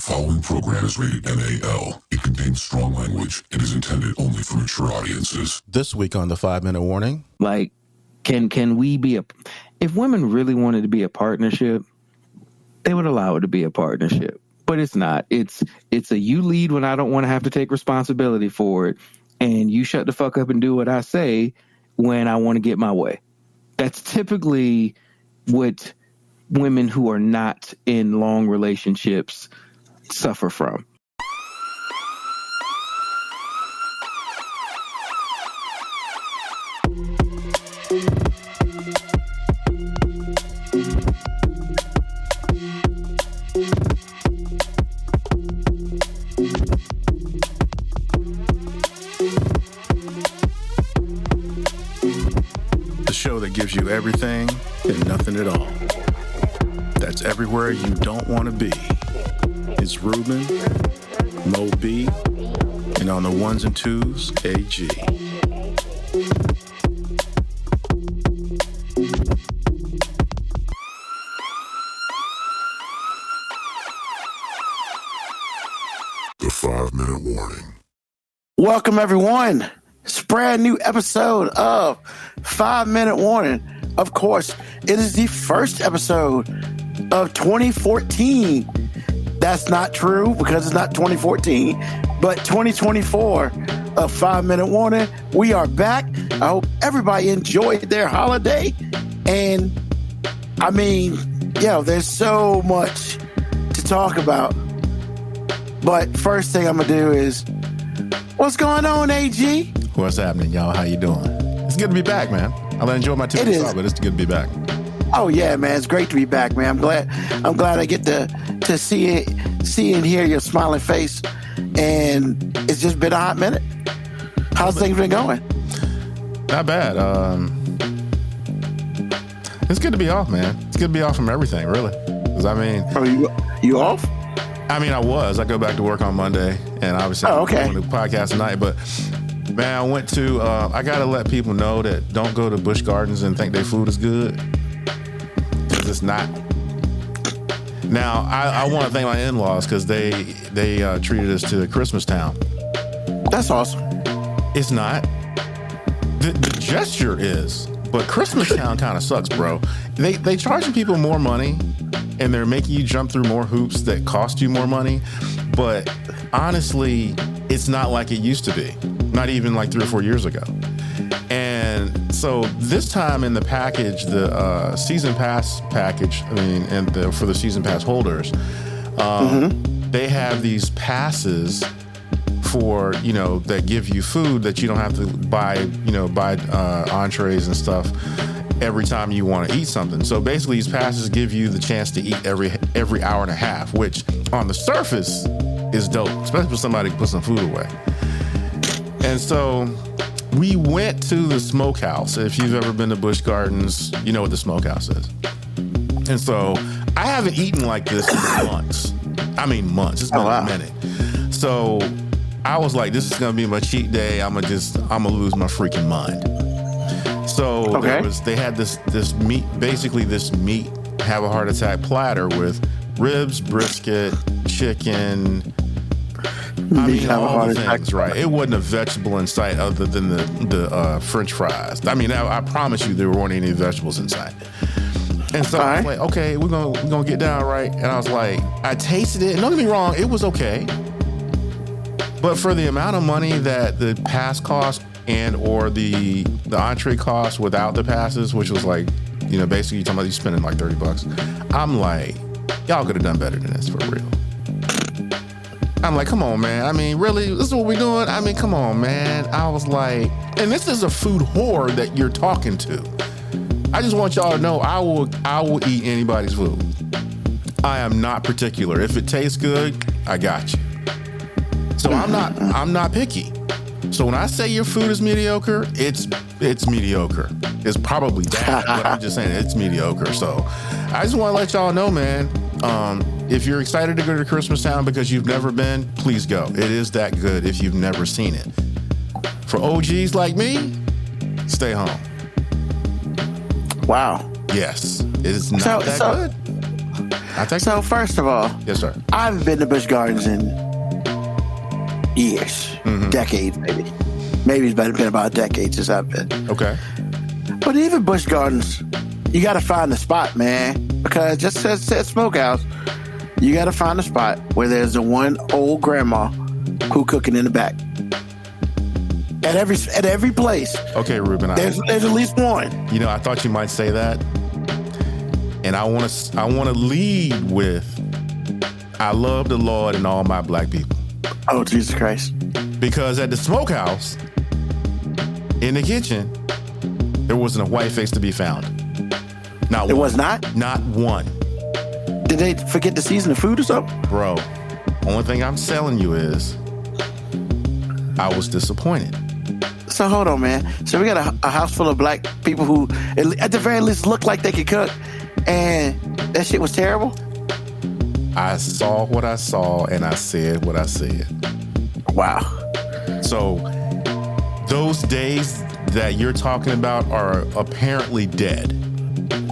following program is rated MAL. It contains strong language and is intended only for mature audiences. This week on the 5-Minute Warning. Like, can we be if women really wanted to be a partnership, they would allow it to be a partnership. But it's not. It's a you lead when I don't want to have to take responsibility for it, and you shut the fuck up and do what I say when I want to get my way. That's typically what women who are not in long relationships suffer from. The show that gives you everything and nothing at all. That's everywhere you don't want to be. It's Ruben, Mo B, and on the ones and twos, AG. The 5-Minute Warning. Welcome, everyone. It's a brand new episode of 5-Minute Warning. Of course, it is the first episode of 2014. That's not true because it's not 2014, but 2024 of 5-Minute Warning. We are back. I hope everybody enjoyed their holiday. And I mean, there's so much to talk about. But first thing I'm going to do is, what's going on, AG? What's happening, y'all? How you doing? It's good to be back, man. I enjoy my 2 weeks off, but it's good to be back. Oh yeah, man, it's great to be back, man. I'm glad I get to see and hear your smiling face, and it's just been a hot minute. How's things been going? Not bad. It's good to be off, man. It's good to be off from everything, really. Because you off? I go back to work on Monday, and obviously I'm doing the podcast tonight, but man, I went to, I got to let people know that don't go to Busch Gardens and think their food is good. Because it's not. Now, I want to thank my in-laws because they treated us to Christmas Town. That's awesome. It's not. The gesture is, but Christmas Town kind of sucks, bro. They charging people more money, and they're making you jump through more hoops that cost you more money. But honestly, it's not like it used to be. Not even like 3 or 4 years ago. And so this time in the package, the season pass package, for the season pass holders, they have these passes for, that give you food that you don't have to buy entrees and stuff every time you want to eat something. So basically these passes give you the chance to eat every hour and a half, which on the surface is dope, especially for somebody to put some food away. And so we went to the smokehouse. If you've ever been to Busch Gardens, you know what the smokehouse is. And so I haven't eaten like this in months. I mean months. It's been a minute. So I was like, this is going to be my cheat day. I'm going to lose my freaking mind. So they had this meat, basically this meat have a heart attack platter with ribs, brisket, chicken, all the things, right? It wasn't a vegetable in sight other than the French fries. I promise you there weren't any vegetables in sight. And so I was like, okay, we're gonna get down, right? And I was like, I tasted it, and don't get me wrong, it was okay. But for the amount of money that the pass cost and or the entree cost without the passes, which was like, basically you're talking about you spending like $30. I'm like, y'all could have done better than this for real. I'm like, come on, man. Really? This is what we're doing? Come on, man. I was like, and this is a food whore that you're talking to. I just want y'all to know I will eat anybody's food. I am not particular. If it tastes good, I got you. So I'm not picky. So when I say your food is mediocre, it's mediocre. It's probably bad, but I'm just saying it's mediocre. So I just want to let y'all know, man. If you're excited to go to Christmas Town because you've never been, please go. It is that good if you've never seen it. For OGs like me, stay home. Wow. Yes, it is not that good. I take So first of all, yes, sir. I haven't been to Busch Gardens in years, decades maybe. Maybe it's been about a decade since I've been. Okay. But even Busch Gardens, you got to find the spot, man. Because just as said Smokehouse, you got to find a spot where there's the one old grandma who cooking in the back. At every place, Okay, Ruben. there's at least one. You know, I thought you might say that, and I want to lead with, I love the Lord and all my black people, Oh, Jesus Christ. because at the Smokehouse, in the kitchen, there wasn't a white face to be found. Not It one. was not? Not one, Did they forget to season the food or something? bro. Only thing I'm telling you is, I was disappointed. So hold on, man. So we got a house full of black people who, at the very least, look like they could cook, and that shit was terrible. I saw what I saw, and I said what I said. Wow. So those days that you're talking about are apparently dead,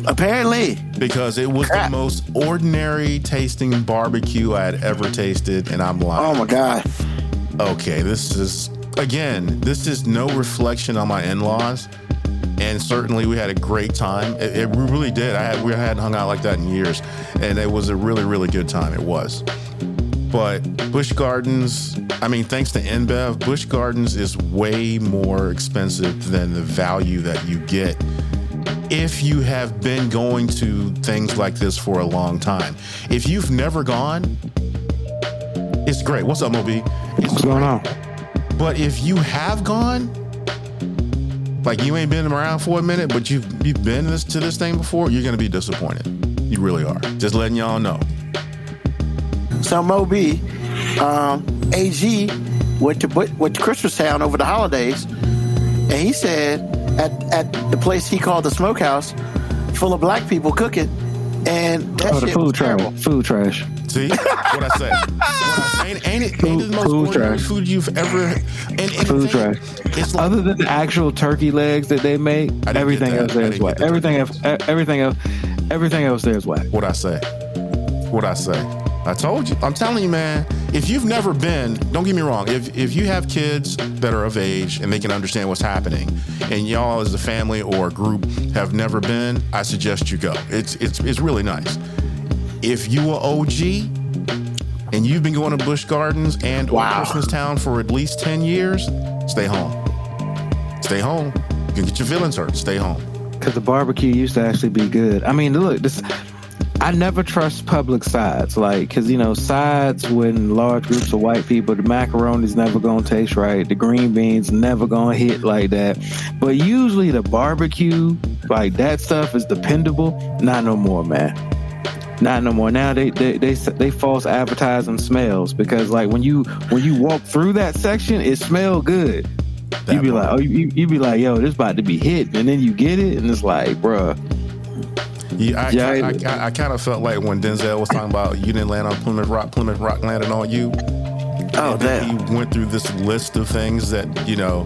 Apparently, because it was Crap. the most ordinary tasting barbecue I had ever tasted, and I'm oh like, my God. okay, this is no reflection on my in-laws, and certainly we had a great time. We really did. We hadn't hung out like that in years, and it was a really, really good time. It was. But Busch Gardens, I mean, thanks to InBev, Busch Gardens is way more expensive than the value that you get if you have been going to things like this for a long time. If you've never gone, it's great. What's up, Moby? What's going on? But if you have gone, like you ain't been around for a minute, but you've been to this thing before, you're gonna be disappointed. You really are. Just letting y'all know. So Moby, AG went to Christmastown over the holidays, and he said at the place he called the Smokehouse, full of black people cooking, and that Oh, the shit was food terrible. trash. Food trash. See what I say? Ain't it the most Food ordinary trash. food you've ever? And Food trash. It's like, Other than the actual turkey legs that they make, I didn't everything get that. else there I is didn't whack. get the Everything else there is whack. what I say. What I say. I told you. I'm telling you, man. If you've never been, don't get me wrong. If you have kids that are of age and they can understand what's happening, and y'all as a family or a group have never been, I suggest you go. It's really nice. If you are OG and you've been going to Busch Gardens and or Wow. Christmastown for at least 10 years, stay home. Stay home. You can get your feelings hurt. Stay home. Because the barbecue used to actually be good. I mean, look, I never trust public sides, like, because, you know, sides when large groups of white people, the macaroni's never going to taste right. The green beans never going to hit like that. But usually the barbecue, like, that stuff is dependable. Not no more, man. Not no more. Now they false advertising smells, because, like, when you walk through that section, it smelled good. You be like, oh, you be like, yo, this about to be hit, and then you get it, and it's like, bruh. Yeah, Yeah, I kind of felt like when Denzel was talking about you didn't land on Plymouth Rock landed on you. Oh, And then damn. he went through this list of things that, you know,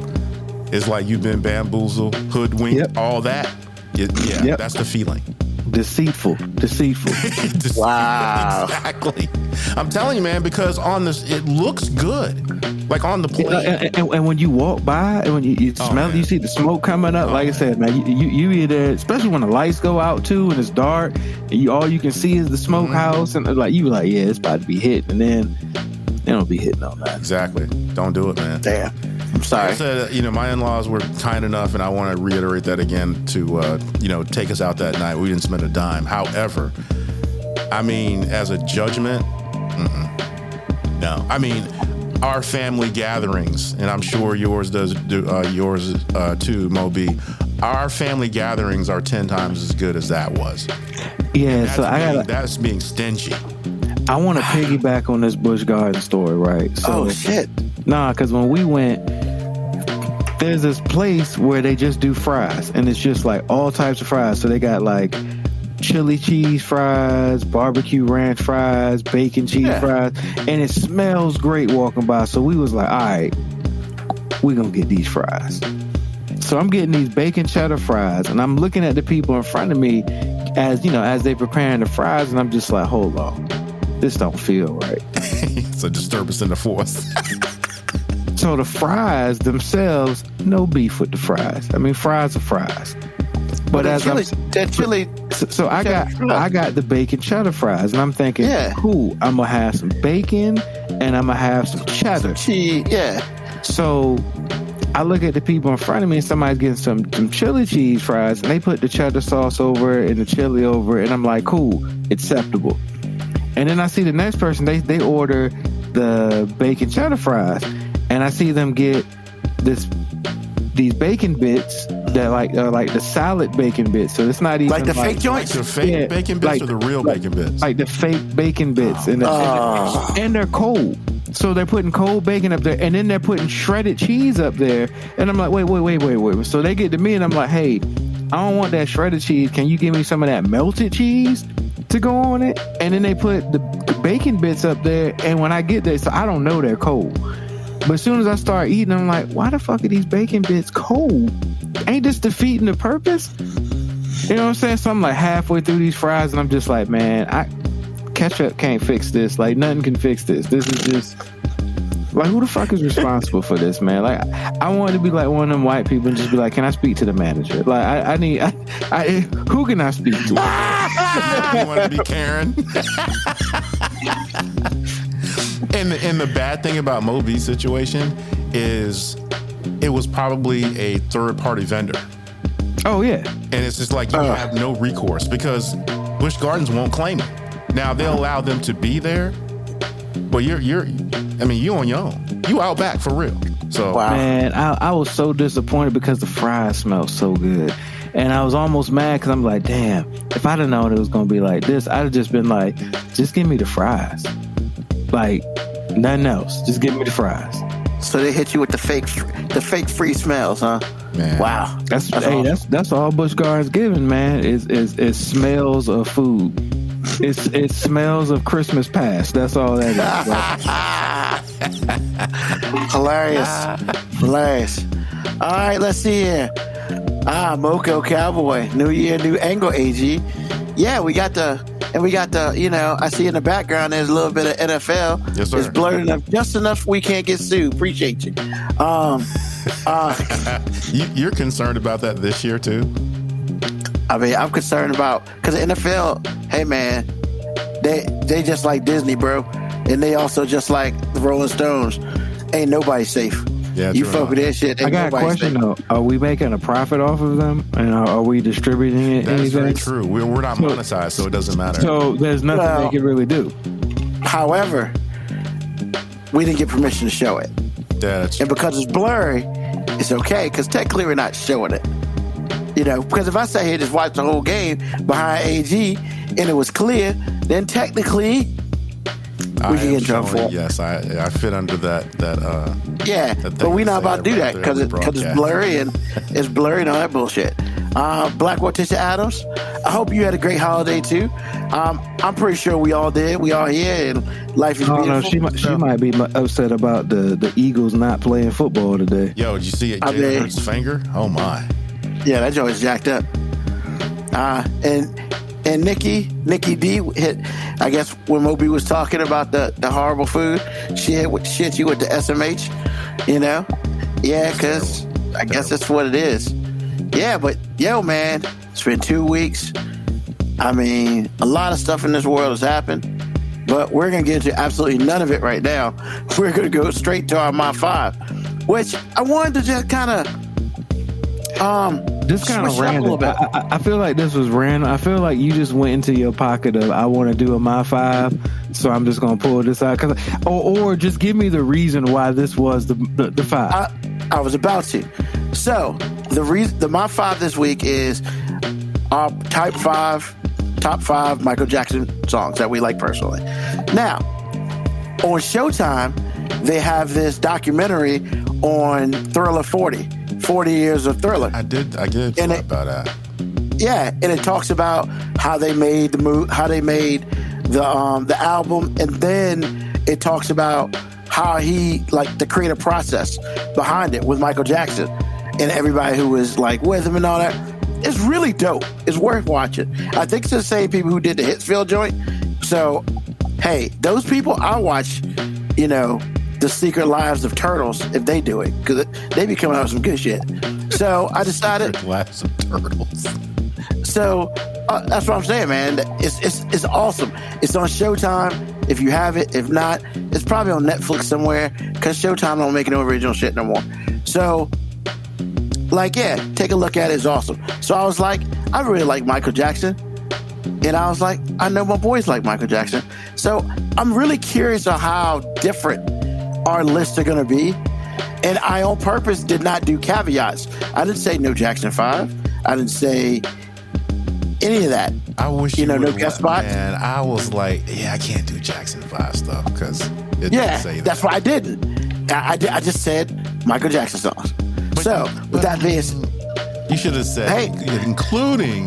is like you've been bamboozled, hoodwinked, Yep. all that. Yeah, Yep. that's the feeling. Deceitful. Wow. Exactly. I'm telling you, man, because on this, it looks good. Like on the plate. And when you walk by and when you Oh, smell, man. you see the smoke coming up. Like I said, man, you be there, especially when the lights go out too and it's dark, and all you can see is the smokehouse, and like you be like, yeah, it's about to be hit, and then they don't be hitting on that. Exactly. Don't do it, man. Damn. I'm I sorry. said, you know, my in-laws were kind enough, and I want to reiterate that again, to, you know, take us out that night. We didn't spend a dime. However, I mean, as a judgment, no. I mean, our family gatherings, and I'm sure yours does, yours too, Moby. Our family gatherings are 10 times as good as that was. Yeah, so That's being stingy. I want to piggyback on this Busch Garden story, right? So, Oh, shit. Nah, because when we went, there's this place where they just do fries, and it's just like all types of fries. So they got like chili cheese fries, barbecue ranch fries, bacon cheese fries, and it smells great walking by. So we was like, all right, we're gonna get these fries. So I'm getting these bacon cheddar fries, and I'm looking at the people in front of me. as they preparing the fries, and I'm just like, hold on, this don't feel right. It's a disturbance in the force. So the fries themselves, no beef with the fries. I mean, fries are fries. But as that chili, so I got the bacon cheddar fries, and I'm thinking, Yeah. cool, I'm gonna have some bacon and I'm gonna have some cheddar. cheese, yeah. So I look at the people in front of me, and somebody's getting some chili cheese fries, and they put the cheddar sauce over it and the chili over it, and I'm like, cool, acceptable. And then I see the next person, they order the bacon cheddar fries, and I see them get these bacon bits that are like the salad bacon bits. So it's not even Like the fake joints? The fake Yeah, bacon bits like- or the real bacon bits? like the fake bacon bits, and they're cold. So they're putting cold bacon up there, and then they're putting shredded cheese up there. And I'm like, wait. So they get to me, and I'm like, hey, I don't want that shredded cheese. Can you give me some of that melted cheese to go on it? And then they put the bacon bits up there, and when I get there, so I don't know they're cold. But as soon as I start eating, I'm like, why the fuck are these bacon bits cold? Ain't this defeating the purpose? You know what I'm saying? So I'm like halfway through these fries, and I'm just like, man, ketchup can't fix this. Like, nothing can fix this. This is just like, who the fuck is responsible for this, man? Like, I want to be like one of them white people and just be like, can I speak to the manager? Like, I need who can I speak to? You want to be Karen? And the bad thing about Mo B's situation is it was probably a third-party vendor. Oh yeah. And it's just like you have no recourse because Busch Gardens won't claim it. Now they'll allow them to be there, but you on your own. You out back for real. So Wow. Man, I was so disappointed because the fries smelled so good. And I was almost mad because I'm like, damn, if I'd have known it was going to be like this, I'd have just been like, just give me the fries. Like, nothing else. Just give me the fries. So they hit you with the fake free smells, huh? Man. Wow. That's all Busch Gardens giving, man. Is smells of food. It smells of Christmas past. That's all that is. Hilarious. All right, let's see here. Moco Cowboy, New Year, New Angle, AG. Yeah, we got the, I see in the background there's a little bit of NFL. Yes, sir. It's blurred enough, just enough we can't get sued. Appreciate you. You're concerned about that this year too? I mean, I'm concerned about, because the NFL, hey man, they just like Disney, bro. And they also just like the Rolling Stones. Ain't nobody safe. Yeah, you true. fuck with that shit. I Ain't got a nobody question safe. though. Are we making a profit off of them? And are we distributing it? That's very anything? true. We're not monetized, so it doesn't matter. So there's nothing Well- they can really do. However, we didn't get permission to show it. Yeah, that's And because it's blurry, it's okay, because technically we're not showing it. Because if I sat here just watch the whole game behind AG and it was clear, then technically we can get in trouble for it. Yes, I fit under that. Yeah, that but thing we're you not say about to do about that because the it's broadcast. blurry and it's blurry and all that bullshit. Black Morticia Adams, I hope you had a great holiday too. I'm pretty sure we all did. We all here and life is Oh beautiful. no, she might be upset about the Eagles not playing football today. Yo, did you see it? I Jalen mean- Hurts' finger? Oh my! Yeah, that joint's jacked up. And Nikki D hit. I guess when Moby was talking about the horrible food, she hit you with the SMH. Yeah, because I guess that's what it is. Yeah, but yo, man, it's been 2 weeks. I mean, a lot of stuff in this world has happened, but we're gonna get into absolutely none of it right now. We're gonna go straight to our My Five, which I wanted to just kind of This kind of switch it up a random. little bit. I feel like this was random. I feel like you just went into your pocket of I want to do a My Five, so I'm just gonna pull this out. Or just give me the reason why this was the five. I was about to. So the My Five this week is our top five Michael Jackson songs that we like personally. Now, on Showtime, they have this documentary on Thriller 40 years of Thriller. I did And thought it- about that. Yeah, and it talks about how they made the album, and then it talks about how he the creative process behind it with Michael Jackson and everybody who was with him and all that. it's really dope. It's worth watching. I think it's the same people who did the Hitsville joint. So, hey, those people, I'll watch, you know, The Secret Lives of Turtles if they do it, because they be coming out with some good shit. So I decided. Secret Lives of Turtles. So that's what I'm saying, man. It's awesome. It's on Showtime. If you have it, if not, it's probably on Netflix somewhere, because Showtime don't make no original shit no more. So, like, yeah, take a look at it. It's awesome. So I was like, I really like Michael Jackson. And I was like, I know my boys like Michael Jackson. So I'm really curious on how different our lists are going to be. And I, on purpose, did not do caveats. I didn't say no Jackson 5. I didn't say any of that. I wish you know, no would've guest went- spot. Man, I was like, yeah, I can't do Jackson 5 stuff because it Yeah, didn't say that. that's why I didn't. I just said Michael Jackson songs. So with that being said, You should have said, Hey. including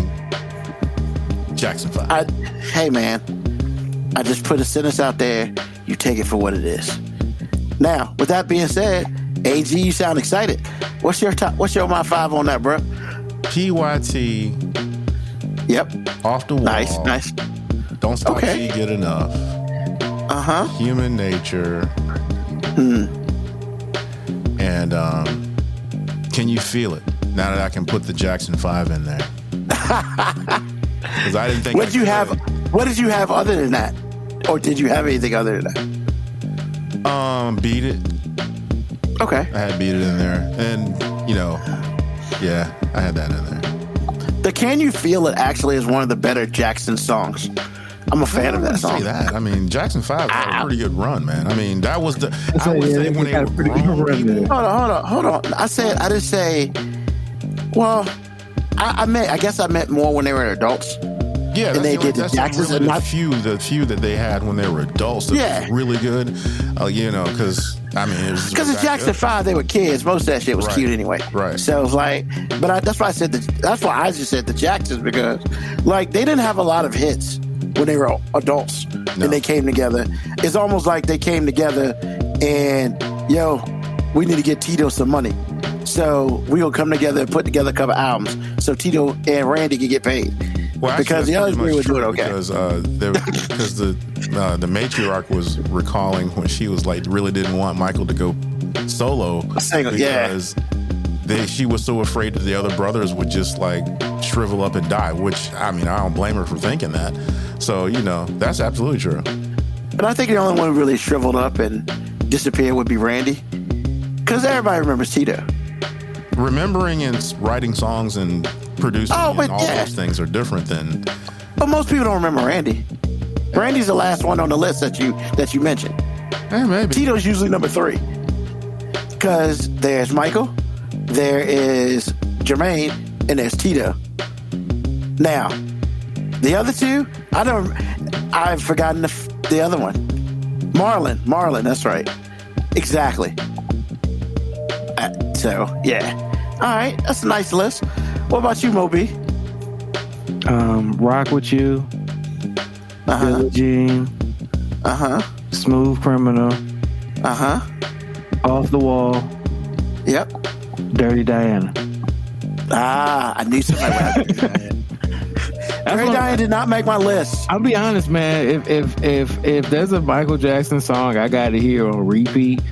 Jackson 5. hey man, I just put a sentence out there. You take it for what it is. Now, with that being said, AG, you sound excited. What's your my 5 on that, bro? PYT, Yep. Off the Wall. Nice. Don't Stop Okay. Till You Get Enough. Uh-huh. Human Nature. And Can You Feel It? Now that I can put the Jackson 5 in there. Because I didn't think What did you have? What did you have other than that? Or did you have anything other than that? Beat It. Okay. I had Beat It in there. And, you know, yeah, I had that in there. The Can You Feel It actually is one of the better Jackson songs. I'm a fan of that Say song. that. I mean, Jackson 5 had a pretty good run, man. I mean, that was the. I say, would yeah, say they when they got were a pretty good grown run people. there. Hold on. I didn't say. Well, I guess I meant more when they were adults. Yeah, And they did the that's Jacksons really and the few that they had when they were adults. That Yeah. was really good. You know, because I mean, it was Because that it's Jackson good. 5, they were kids. Most of that shit was Right. cute anyway. Right. So it was like, that's why I said that's why I just said the Jacksons, because like they didn't have a lot of hits when they were adults No. and they came together. It's almost like they came together and we need to get Tito some money. So we gonna come together and put together a couple albums so Tito and Randy can get paid. Well, actually, because the that's others pretty were much doing true okay. Because the matriarch was recalling when she was like really didn't want Michael to go solo Single, yeah. because she was so afraid that the other brothers would just like shrivel up and die. Which I mean, I don't blame her for thinking that. So you know, that's absolutely true. But I think the only one who really shriveled up and disappeared would be Randy, because everybody remembers Tito. Remembering and writing songs and producing Oh, and but all yeah. those things are different than. But most people don't remember Randy. Randy's the last one on the list that you mentioned. Maybe. Tito's usually number 3. Because there's Michael, there is Jermaine, and there's Tito. Now, the other two, I've forgotten the other one. Marlon, that's right. Exactly. So, yeah. All right, that's a nice list. What about you, Moby? Rock With You, Uh-huh. Billie Jean, Uh-huh. Smooth Criminal, Uh-huh. Off the Wall, Yep. Dirty Diana. I knew somebody would have to do that. Dirty what- Diana did not make my list. I'll be honest, man. If there's a Michael Jackson song I got to hear on repeat,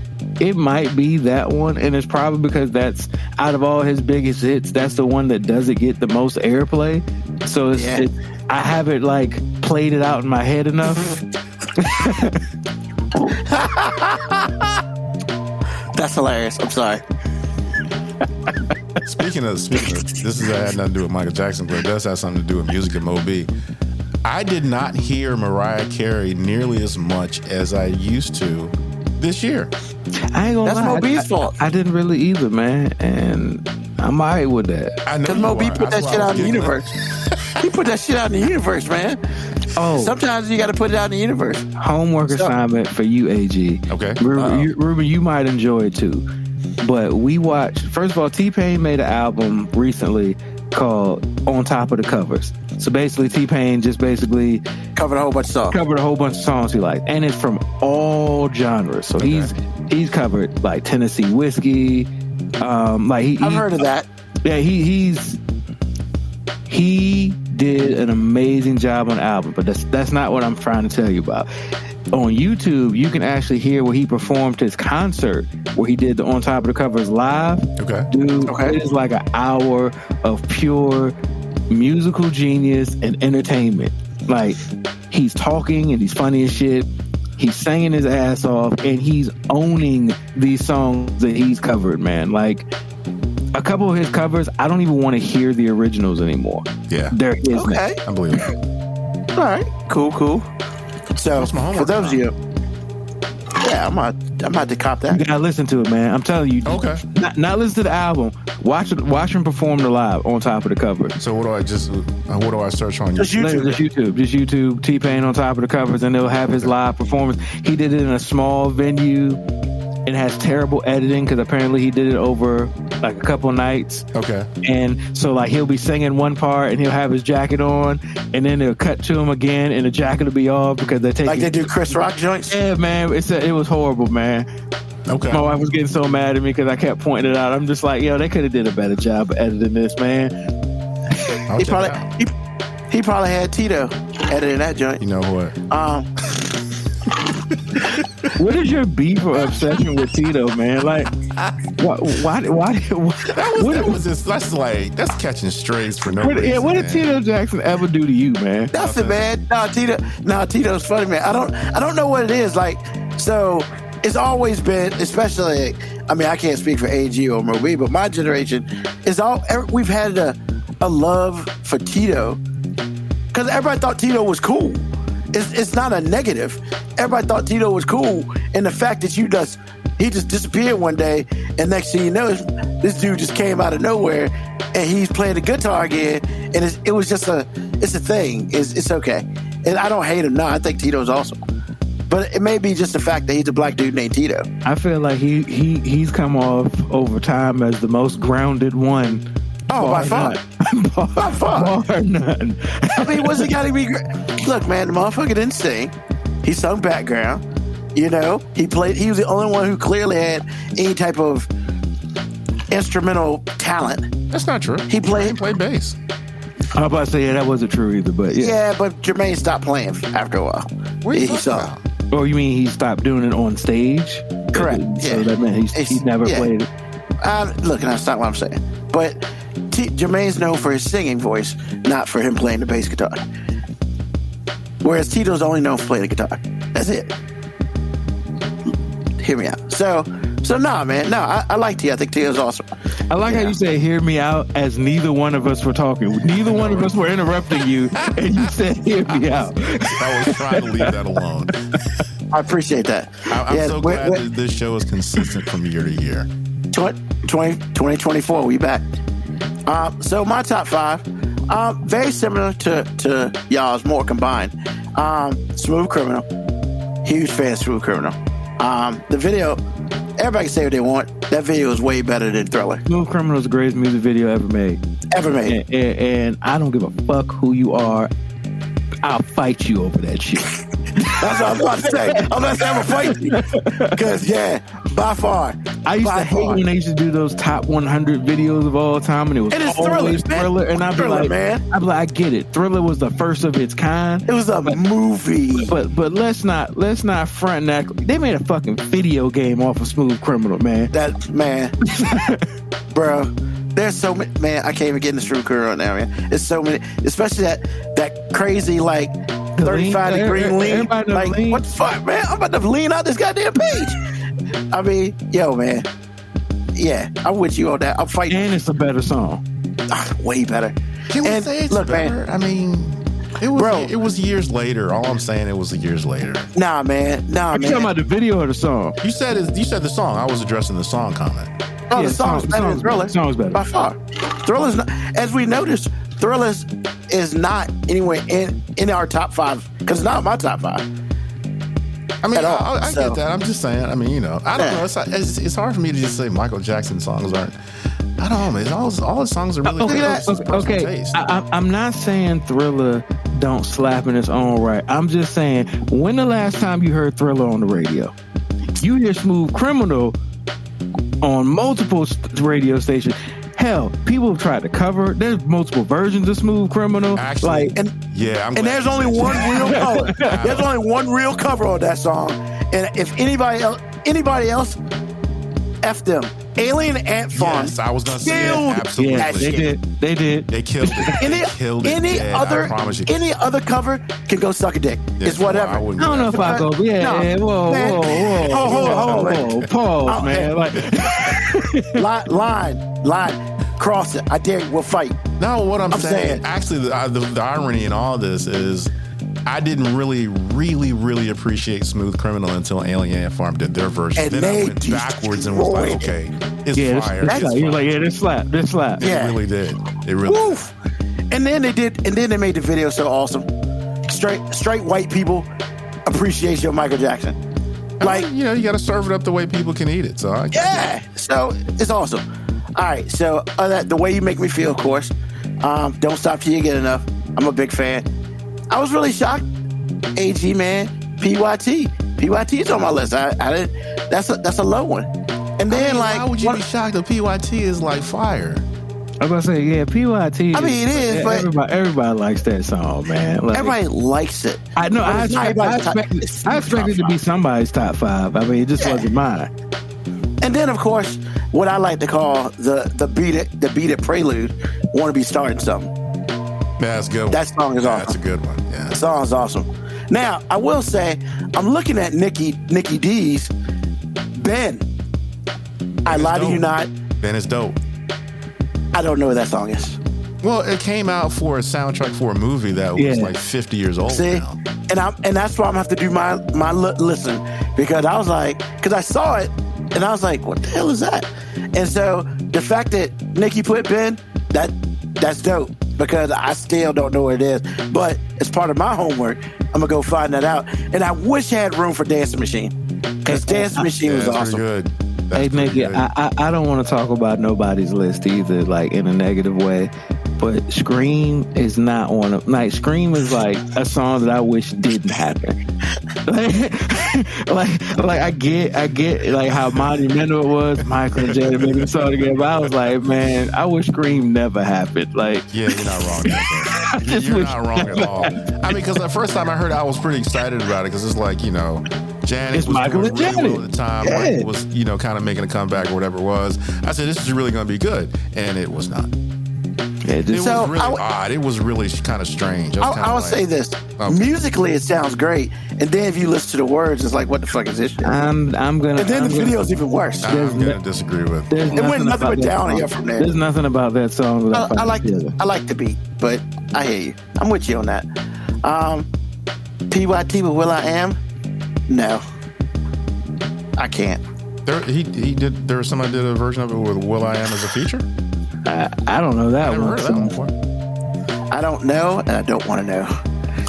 it might be that one, and it's probably because that's out of all his biggest hits, that's the one that doesn't get the most airplay. So Yeah. I haven't like played it out in my head enough. That's hilarious. I'm sorry. Speaking of, this had nothing to do with Michael Jackson, but it does have something to do with music and Moby. I did not hear Mariah Carey nearly as much as I used to this year. I ain't gonna That's lie. Moby's fault. I didn't really either, man, and I'm alright with that. I know Because you Moby are. put that That's shit why I out in the was giggling. universe. He put that shit out in the universe, man. Oh, Sometimes you got to put it out in the universe. homework So- assignment for you, AG. Okay. Ruben, you might enjoy it too. But we watched, first of all, T-Pain made an album recently called On Top of the Covers. So basically, T-Pain just basically Covered a whole bunch of songs. covered a whole bunch of songs he liked. And it's from all genres. So he's covered like Tennessee Whiskey. I've heard of that. Yeah, he's He did an amazing job on the album, but that's not what I'm trying to tell you about. On YouTube, you can actually hear where he performed his concert, where he did the On Top of the Covers live. Okay. Dude, it is like an hour of pure musical genius and entertainment. Like, he's talking and he's funny as shit. He's singing his ass off, and he's owning these songs that he's covered, man. Like, a couple of his covers, I don't even want to hear the originals anymore. Yeah. There is Okay. I believe it. All right. Cool. So What's my homework for those of you, yeah, I'm about to cop that. You gotta listen to it, man. I'm telling you. Okay. Not listen to the album. Watch him perform the live On Top of the Cover. So what do I search on Just YouTube? YouTube. Just YouTube T-Pain On Top of the Covers, and they'll have his live performance. He did it in a small venue. It has terrible editing because apparently he did it over like a couple nights. Okay. And so like he'll be singing one part and he'll have his jacket on, and then they'll cut to him again and the jacket will be off because they're taking Like they do Chris Rock joints. Yeah, man. It was horrible, man. Okay. My wife was getting so mad at me because I kept pointing it out. I'm just like, yo, they could have did a better job of editing this, man. I'll He check probably it out. he probably had Tito editing that joint. You know what? What is your beef or obsession with Tito, man? Like, why That's catching strays for no what reason. did man. Tito Jackson ever do to you, man? Nothing, man. Tito's funny, man. I don't know what it is. Like, so it's always been, especially, I mean, I can't speak for AG or Moby, but my generation we've had a love for Tito because everybody thought Tito was cool. It's not a negative. Everybody thought Tito was cool, and the fact that he just disappeared one day, and next thing you know, this dude just came out of nowhere, and he's playing the guitar again, and it was just it's a thing. It's okay, and I don't hate him. No, I think Tito's awesome, but it may be just the fact that he's a black dude named Tito. I feel like he's come off over time as the most grounded one. Oh, by far. By far. Bar none. I mean, what's it got to be? Look, man, the motherfucker didn't sing. He sung background. You know, he was the only one who clearly had any type of instrumental talent. That's not true. He played bass. I was about to say, yeah, that wasn't true either, but yeah. Yeah, but Jermaine stopped playing after a while. What are you He talking sung. about? Or you mean he stopped doing it on stage? Correct. So Yeah. that meant he never Yeah. played it. Look, and that's not what I'm saying. But Jermaine's known for his singing voice, not for him playing the bass guitar. Whereas Tito's only known for playing the guitar. That's it. Hear me out. So nah, man. No, I like T. I think Tito's awesome. I like how you say "hear me out" as neither one of us were talking. Neither one of us were interrupting you, and you said "hear me out." I was trying to leave that alone. I appreciate that. I'm so glad that this show is consistent from year to year. 2024, we back. So my top five, very similar to y'all's, more combined. Smooth Criminal, huge fan of Smooth Criminal. The video, everybody can say what they want. That video is way better than Thriller. Smooth Criminal is the greatest music video ever made. And I don't give a fuck who you are. I'll fight you over that shit. That's what I'm about to say. I'm about to say I'm gonna fight you. Because, yeah, by far. I used to hate when they used to do those top 100 videos of all time, and it was it's always Thriller, man. And I'd be Thriller, like, man. I get it. Thriller was the first of its kind. It was a movie. But let's not front and act. They made a fucking video game off of Smooth Criminal, man. That, man. Bro. There's so many, man. I can't even get in the Smooth Criminal now, man. There's so many, especially that crazy, like, 35-degree lean. Like, lean. what the fuck, man? I'm about to lean out this goddamn page. I mean, yo, man. Yeah, I'm with you on that. I'm fighting. And it's a better song. Way better. Can we And say it's look, better? man. I mean, it was years later. All I'm saying, it was years later. Nah, man. Are you talking about the video or the song? You said the song. I was addressing the song comment. Oh, Yeah, the song's better than Thriller. Song's better. By far. Thriller's not, as we noticed, Thriller is not anywhere in our top five, because it's not my top five. I mean, At all. I So- get that. I'm just saying. I mean, you know, I don't Yeah. know. It's hard for me to just say Michael Jackson songs aren't. I don't know, man. All his songs are really good. It's just personal taste. I'm not saying Thriller don't slap in its own right. I'm just saying, when the last time you heard Thriller on the radio? You hear Smooth Criminal on multiple radio stations. Hell, people have tried to cover. There's multiple versions of Smooth Criminal. Actually, Like, And yeah, I'm and glad there's you only mentioned one that. real cover. There's only one real cover on that song. And if anybody else, F them. Alien Ant Farm. Yes, I was gonna say killed that. Absolutely. yeah, that they shit. did. They did. They killed it. Any, They killed it. any Yeah, other I promise you. any other cover can go suck a dick. Yeah, It's whatever. I I wouldn't don't know if I go. Yeah, No, yeah, whoa, man. whoa, Hold on, whoa, pause, Oh, man. Like, line, cross it. I dare you. We'll fight. No, what I'm saying. saying, actually, the irony in all this is I didn't really appreciate Smooth Criminal until Alien Ant Farm did their version. And then they I went backwards and was like, destroyed okay, it's yeah, fire. this, It's you're fire. like, yeah, this slap. Yeah. It really did. It really did. Woof. And then they made the video so awesome. Straight white people appreciation of Michael Jackson. Like, you know, you got to serve it up the way people can eat it. So I yeah. So it's awesome. All right. So the way you make me feel, of course. Don't stop till you get enough. I'm a big fan. I was really shocked. AG man, PYT is on my list. I didn't. That's a low one. And then why would you be shocked that PYT is like fire? I was gonna say, yeah, PYT. I mean, it is, but everybody likes that song, man. Like, everybody likes it. I know. But I it's not everybody's top- expected it's I expected it to top be five. somebody's top 5. I mean, it just Yeah. wasn't mine. And then, of course, what I like to call the beat it prelude. Want to be starting something. That's a good. One. That song is Yeah, awesome. That's a good one. Yeah. The song's awesome. Now, I will say, I'm looking at Nikki D's Ben. I lie to you not. Ben is dope. I don't know what that song is. Well, it came out for a soundtrack for a movie that was Yeah. like 50 years old See, now. and that's why I'm gonna have to do my listen, because I was like, because I saw it and I was like, what the hell is that? And so the fact that Nikki put Ben, that's dope, because I still don't know what it is, but it's part of my homework. I'm gonna go find that out. And I wish I had room for Dancing Machine, because Dancing Machine Yeah, was that's awesome. pretty good. That's Hey, pretty Nikki, good. I don't want to talk about nobody's list either, like in a negative way. But Scream is not one of Scream is like a song that I wish didn't happen. like I get like how monumental it was. Michael and Jada made them song together. But I was like, man, I wish Scream never happened. Like, Yeah, you're not wrong. just You're wish- not wrong at all. I mean, because the first time I heard it, I was pretty excited about it, because it's like, you know, Janet It's was Michael doing and really Janet. well at the time. Yeah. Michael was, you know, kind of making a comeback or whatever it was. I said, this is really going to be good. And it was not. yeah, It just, So, was really I- odd. It was really kind of strange. I would say this. Okay. Musically, it sounds great. And then if you listen to the words, it's like, what the fuck is this shit? I'm gonna. And then I'm the gonna- video's even worse. I'm going to disagree with. There's It went nothing about but that downhill song. from there. There's nothing about that song that I like together. I like the beat, but I hear you. I'm with you on that. PYT with Will I Am? No. I can't. He did. There was somebody did a version of it with Will I Am as a feature. I don't know that I never one. heard of that one before. I don't know, and I don't want to know.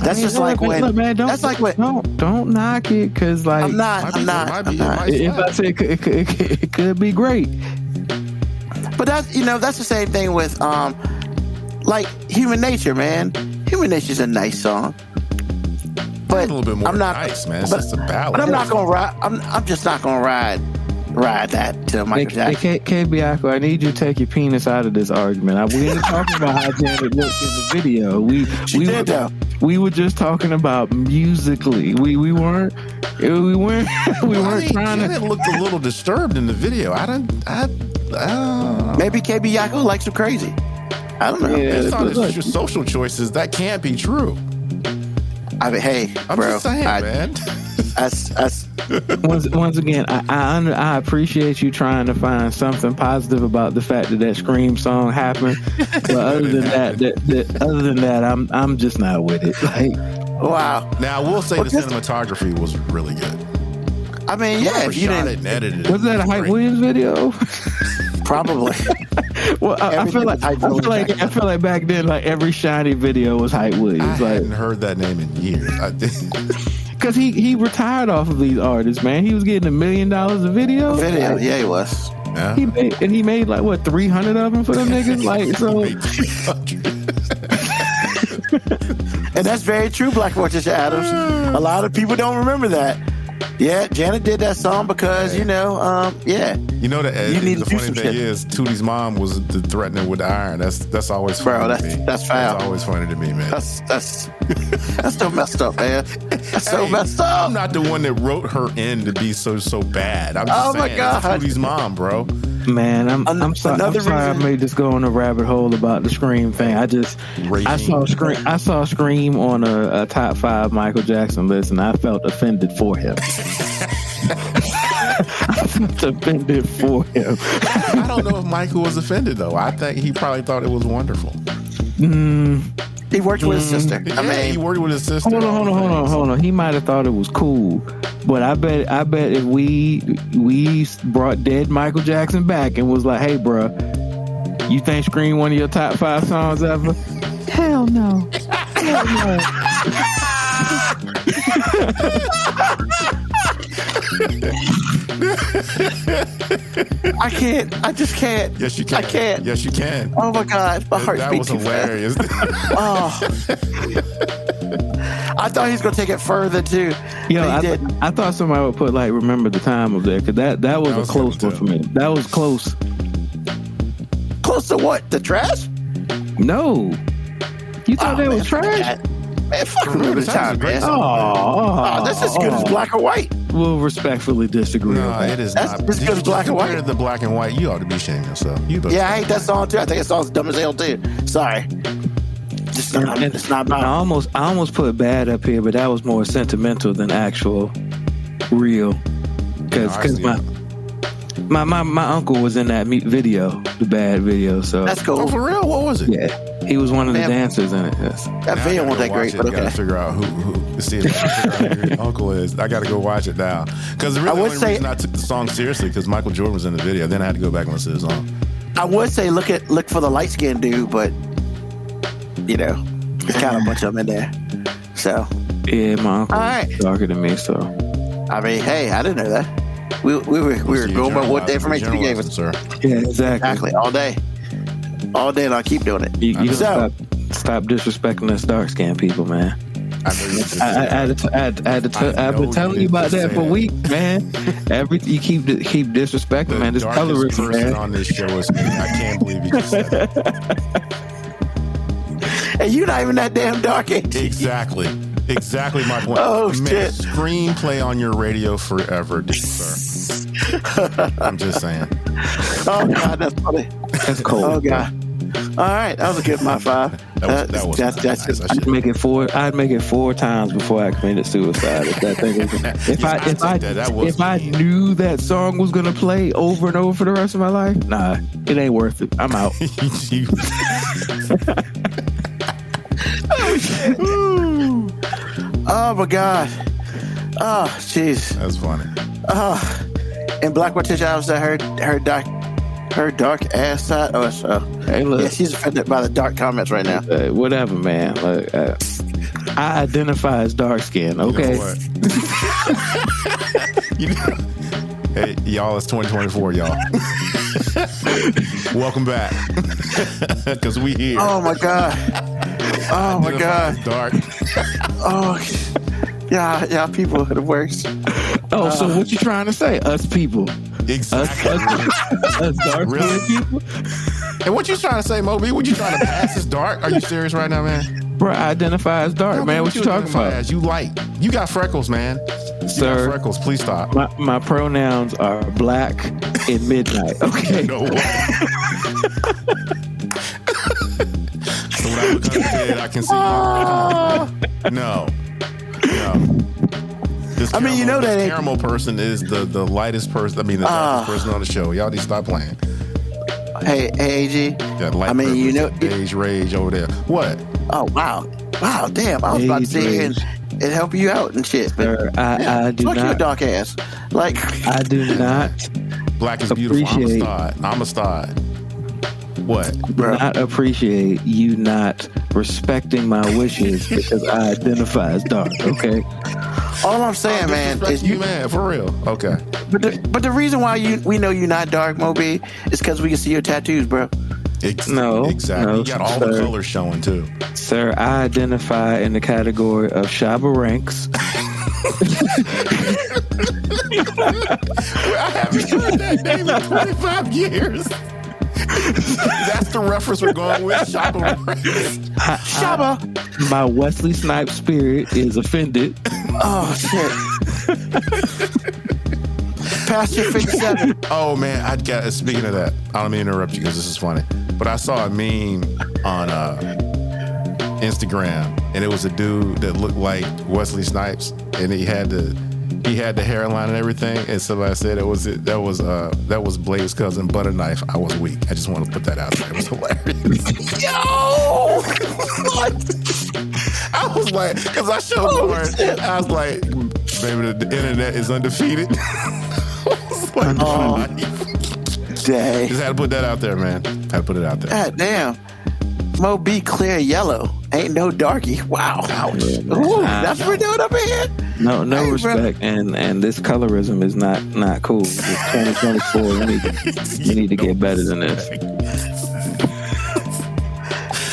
That's just like when. Look, man, don't, that's like when. don't knock it, because like I'm not. Might I'm be- not. it might I'm be- it not. might- if I say it could be great. But that's that's the same thing with like Human Nature, man. Human Nature's a nice song. But a little bit more I'm not nice, man. It's but, just a ballad. But I'm not gonna ride. I'm just not gonna ride that to Michael Jackson. KBIACO, I need you to take your penis out of this argument. We ain't talking about how Janet looked in the video. She did, though. We were just talking about musically. We weren't trying Janet to. looked a little disturbed in the video. I don't know. Maybe KB Yako likes him crazy. I don't know. Yeah. It's on look. his social choices. That can't be true. I mean, hey, I'm bro. just saying, man. Once again, I appreciate you trying to find something positive about the fact that Scream song happened. But other than that, I'm just not with it. Like, Wow. Now, I will say Well, the this- cinematography was really good. I mean, yeah. Whoever If you shot it didn't, and edited it. was that a Hype great. Williams video? probably. Well, I Everything was Hype Williams back then. I feel like back then, like every shiny video was Hype I Williams, like hadn't heard that name in years. because he retired off of these artists, man. He was getting $1 million a video. Video. Yeah, he was. Yeah. He made like what 300 of them for them niggas. Like so. And that's very true, Black Morticia Adams. A lot of people don't remember that. Yeah, Janet did that song because yeah. You know that You need the to do funny some thing shit. is, Tootie's mom was threatening with the iron. That's always funny Bro, to me. that's foul. That's always funny to me, man. That's so messed up, man. That's so Hey, messed up. I'm not the one that wrote her in to be so bad. I'm just Oh, my saying, God. it's Tootie's mom, bro. Man, I'm sorry. Another I'm sorry I reason- made this go on a rabbit hole about the Scream thing. I saw Scream on a top 5 Michael Jackson list, and I felt offended for him. I felt offended for him. I don't know if Michael was offended though. I think he probably thought it was wonderful. He worked with his sister. Yeah, he worked with his sister. Hold on. He might have thought it was cool, but I bet if we brought dead Michael Jackson back and was like, "Hey, bro, you think Scream one of your top 5 songs ever?" Hell no. Hell no. I can't. I just can't. Yes, you can. I can't. Yes, you can. Oh my God, my heart's That beating was too fast. hilarious. Oh. I thought he was gonna take it further too. Yo, But he didn't. I thought somebody would put like "Remember the Time" up there, because that was was a close good, one for me. That was close. Close to what? The trash? No, you thought that man, was fuck trash? that. Man, fuck Remember the Time, man. Oh, That's as good as black or white. We'll respectfully disagree. No, on that. it is That's not. as good as black and white. Compared to black and white, you ought to be ashamed of yourself. Yeah, I hate that song too. I think that song's dumb as hell too. Sorry. Just not, And it's not I about. almost put "Bad" up here, but that was more sentimental than actual real. Because my uncle was in that video, the "Bad" video. So That's Oh, cool. for real? What was it? yeah, he was one of the Man. dancers in it. Yes. That Now I video gotta wasn't go that great, watch but it. Gotta okay. figure out who see if I can figure out who your uncle is. I got to go watch it now. Because the I really would only say- reason I took the song seriously because Michael Jordan was in the video. Then I had to go back and listen to the song. I would say look for the light skinned dude, but there's kind of a bunch of them in there. So Yeah, my uncle All right. was darker than me, so I mean, hey, I didn't know that. We were going by what the information you gave us. sir. yeah, exactly. Exactly, all day, and I keep doing it. You gotta So- stop disrespecting us dark skinned people, man. I know you. I've been telling you about that for weeks, man. You keep disrespecting, The man. This darkest colorism, person man. on this show is me. I can't believe you just said that. And you're not even that damn dark, ain't you? Exactly my point. Oh, Man, shit. Screenplay on your radio forever, dear sir. I'm just saying. Oh God, that's funny. That's cold. Oh God. All right, that was a good my 5. That was that's nice. good. I should- I'd make it 4 times before I committed suicide. If that thing was, if I knew that song was gonna play over and over for the rest of my life, nah, it ain't worth it. I'm out. You- Oh my God. Oh jeez. That's funny. And Black Morticia, I was her dark ass side. Oh, so Hey, look, yeah, she's offended by the dark comments right now. whatever, man. Like, I identify as dark skinned. Okay. You know what? You know- hey, y'all, it's 2024, y'all. Welcome back. Because we here. Oh my God. Oh my God. It's dark. Oh yeah, people are the worst. Oh, so what you trying to say? Us people. Exactly. Us dark Really? skinned people? And what you trying to say, Moby? What you trying to pass as dark? Are you serious right now, man? Bro, I identify as dark, man. What you talking identify about? as? You light. You got freckles, man. You Sir. got freckles. Please stop. My pronouns are black and midnight. Okay. No way. So when I look under the bed, I can see you. No. This I mean, you know that this ain't- caramel person is the lightest person. I mean, the darkest person on the show. Y'all need to stop playing. Hey, AG. That light I mean, you know- beige rage over there. What? Oh wow, damn! I was about to sit here and help you out and shit. But Sir, I do fuck your not. dark ass. Like I do not Black is beautiful. Appreciate- I'm a star. What? bro. not appreciate you not respecting my wishes because I identify as dark. Okay. All I'm saying, man, Disrespect is you, man, for real. Okay. But the reason why we know you're not dark, Moby, is because we can see your tattoos, bro. No, exactly. no, You got all the sir. colors showing too. Sir, I identify in the category of Shabba Ranks. I haven't heard that name in 25 years. That's the reference we're going with. Shabba Ranks. Shabba. My Wesley Snipes spirit is offended. Oh shit. Past your 57. Oh man, I got. Speaking of that, I don't mean to interrupt you because this is funny, but I saw a meme on Instagram, and it was a dude that looked like Wesley Snipes, and he had the hairline and everything. And somebody said that was Blade's cousin Butterknife. I was weak. I just want to put that out there. It was hilarious. Yo! What? I was like, because I showed Lauren, I was like, baby, the internet is undefeated. I was like, Dang. just had to put that out there, man. Had to put it out there. God damn. Mo B clear yellow. Ain't no darky. Wow. Ouch. Ooh, that's what we're doing up here. No Hey, respect, and this colorism is not cool. It's 2024. We need to get better than this.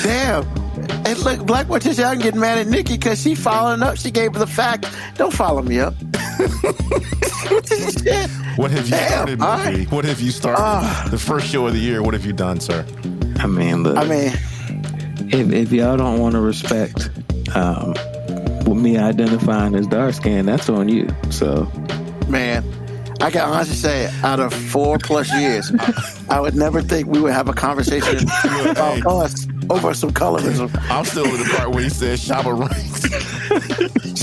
Damn. Hey, look, Black Morticia, I'm getting mad at Nikki because she following up. She gave the fact. Don't follow me up. Shit. What have you Damn, started, all Moby? right. What have you started? The first show of the year. What have you done, sir? I mean, look, if y'all don't want to respect with me identifying as dark skin, that's on you. So, man, I can honestly say, out of 4+ years, I would never think we would have a conversation about us over some colorism. I'm still in the part where he said Shabba Ranks.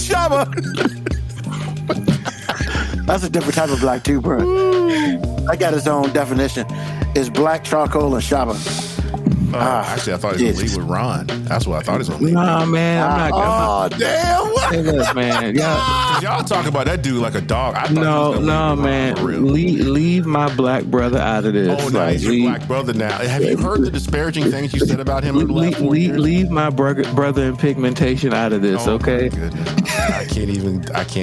Shabba! That's a different type of black too, bro. I got his own definition. It's black charcoal and Shabba. Actually, I thought he was going to leave with Ron. That's what I thought he was going to leave. nah, man, I'm not. Oh, damn! What? Hey, look, man, Y'all talk about that dude like a dog. I thought he was no, gonna leave with Ron man, for real. leave my black brother out of this. Oh, no, he's your black brother now. Have you heard the disparaging things you said about him in the last 4 years? leave my brother in pigmentation out of this, Oh, okay? my goodness. I can't even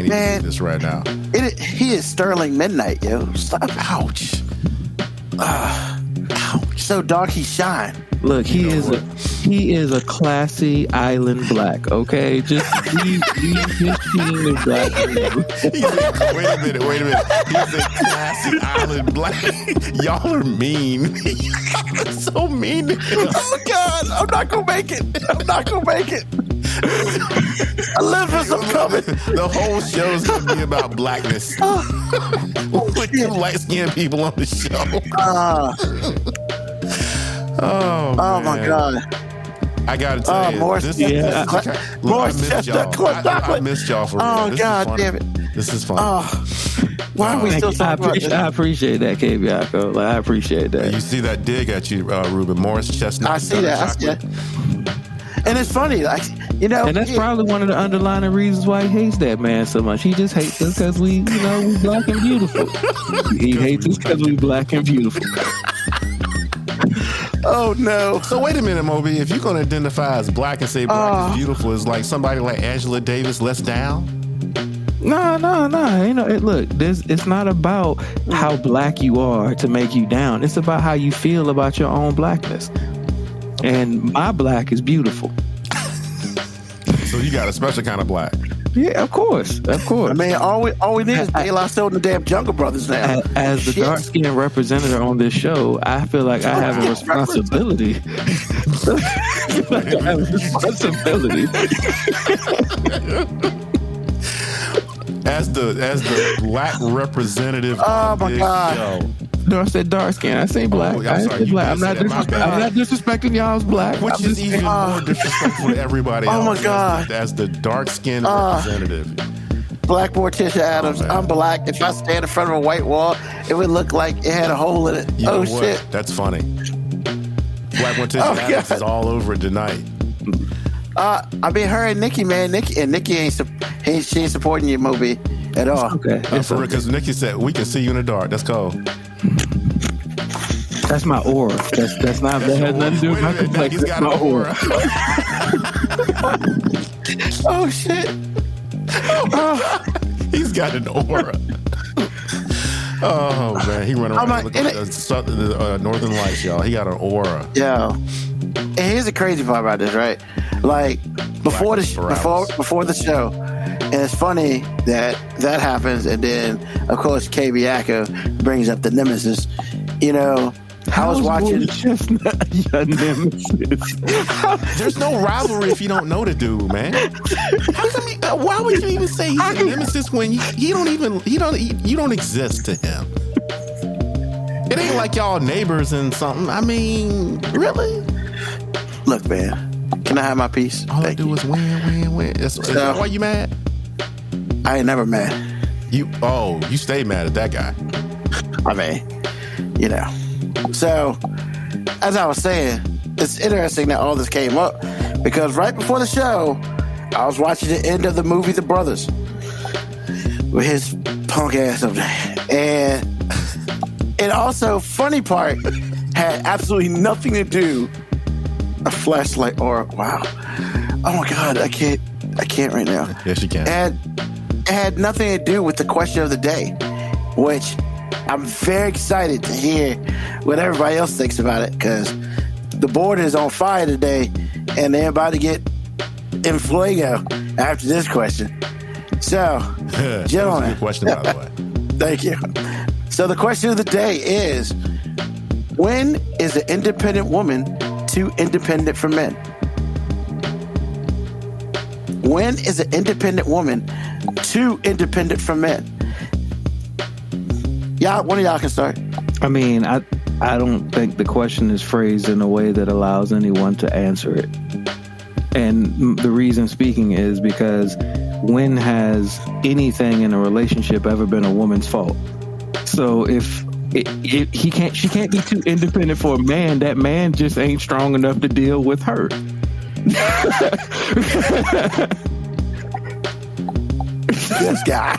Man. do this right now. He is Sterling Midnight, yo. Stop. Ouch. So dark he shine. Look, he is a classy island black, okay? Just leave his team in black. Wait a minute. He's a classy island black. Y'all are mean. Y'all are so mean to him. Oh God, I'm not gonna make it. I live for some coming. The whole show's going to be about blackness. With two light-skinned people on the show. Oh my man. God. I gotta tell you, Morris, this yeah. look, Morris I missed Chestnut y'all. Club I Chocolate. missed y'all for real. Oh, This God is funny. damn it. This is fun. Why are we still talking about this? I appreciate that, KBIACO. Like, I appreciate that. You see that dig at you, Ruben Morris Chestnut. I see that. Chocolate. And it's funny, like, you know. And that's probably one of the underlying reasons why he hates that man so much. He just hates us because we black and beautiful. He hates us because we black and beautiful. Oh no. So wait a minute, Moby. If you're going to identify as black and say black is beautiful, is like somebody like Angela Davis less down? No. Look, it's not about how black you are to make you down. It's about how you feel about your own blackness. And my black is beautiful. So you got a special kind of black. Yeah, of course. I mean, all we need is De La Soul and the damn Jungle Brothers now. As the Shit. dark-skinned representative on this show, I feel like I have a responsibility. I have a responsibility. As the black representative on my this God. show. No, I said dark skin. I say black. I'm I sorry, said you black. did say that. My bad. I'm not disrespecting y'all's black. Which I'm is just even saying- more disrespectful to everybody else. Oh, my God. As the dark-skinned representative. Black Morticia Adams. man. I'm black. If I stand in front of a white wall, it would look like it had a hole in it. You know Oh what? shit. That's funny. Black Morticia Oh, Adams God. is all over it tonight. I mean, her and Nikki, man. Nikki she ain't supporting you, Moby, at all. Okay, it's For real, okay. because Nikki said we can see you in the dark. That's cold. That's my aura. That's not. That has nothing to do with my Wait a minute, complexion. he's That's got my an aura. Oh shit. He's got an aura. Oh man, he run around like, looking at the Northern Lights, y'all. He got an aura. Yo. And here's the crazy part about this, right? Like before Black the Paralysis. before the show, And it's funny that happens, and then of course KB Yaka brings up the nemesis. You know, I was watching. Your nemesis. There's no rivalry if you don't know the dude, man. Why would you even say he's a nemesis when you don't exist to him? It ain't like y'all neighbors and something. I mean, really? Look, man. Can I have my piece? All I do is win. Is that why you mad? I ain't never mad. You stay mad at that guy. I mean, you know. So, as I was saying, it's interesting that all this came up because right before the show, I was watching the end of the movie The Brothers with his punk ass up there. And also, funny part had absolutely nothing to do. A flashlight or wow. Oh my God, I can't right now. Yes, you can. It had nothing to do with the question of the day, which I'm very excited to hear what everybody else thinks about it because the board is on fire today and they're about to get in fuego after this question. So, gentlemen. That was a good question, by the way. Thank you. So the question of the day is, when is an independent woman too independent for men? When is an independent woman too independent for men? Y'all, one of y'all can start. I mean, I don't think the question is phrased in a way that allows anyone to answer it. And the reason speaking is because when has anything in a relationship ever been a woman's fault? So if she can't be too independent for a man, that man just ain't strong enough to deal with her. This guy.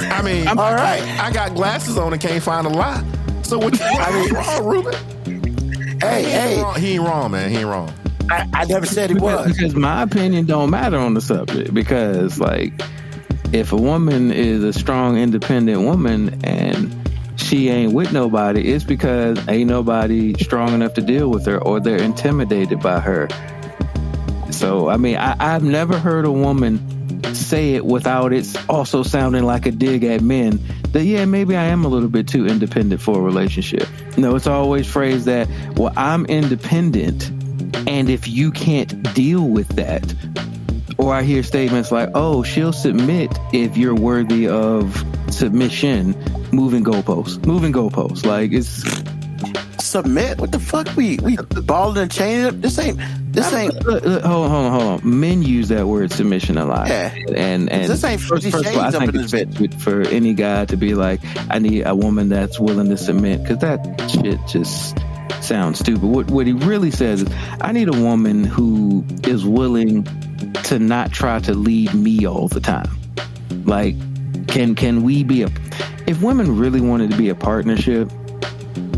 I mean, all right. I got glasses on and can't find a lie. So what's wrong, Ruben? Hey. He ain't wrong, man. He ain't wrong. I never said he was. Because my opinion don't matter on the subject. Because, like, if a woman is a strong, independent woman and she ain't with nobody, it's because ain't nobody strong enough to deal with her or they're intimidated by her. So, I mean, I've never heard a woman say it without it also sounding like a dig at men that, yeah, maybe I am a little bit too independent for a relationship. No, it's always phrased that, well, I'm independent, and if you can't deal with that, or I hear statements like, oh, she'll submit if you're worthy of submission, moving goalposts. Like, it's... Submit? What the fuck? We balled and chained up? This ain't... Hold on. Men use that word submission a lot. Yeah. And this ain't 50 first of all, I Shades up think in this it's bitch. for any guy to be like, I need a woman that's willing to submit, because that shit just sounds stupid. What he really says is, I need a woman who is willing to not try to lead me all the time. Like, can we be if women really wanted to be a partnership,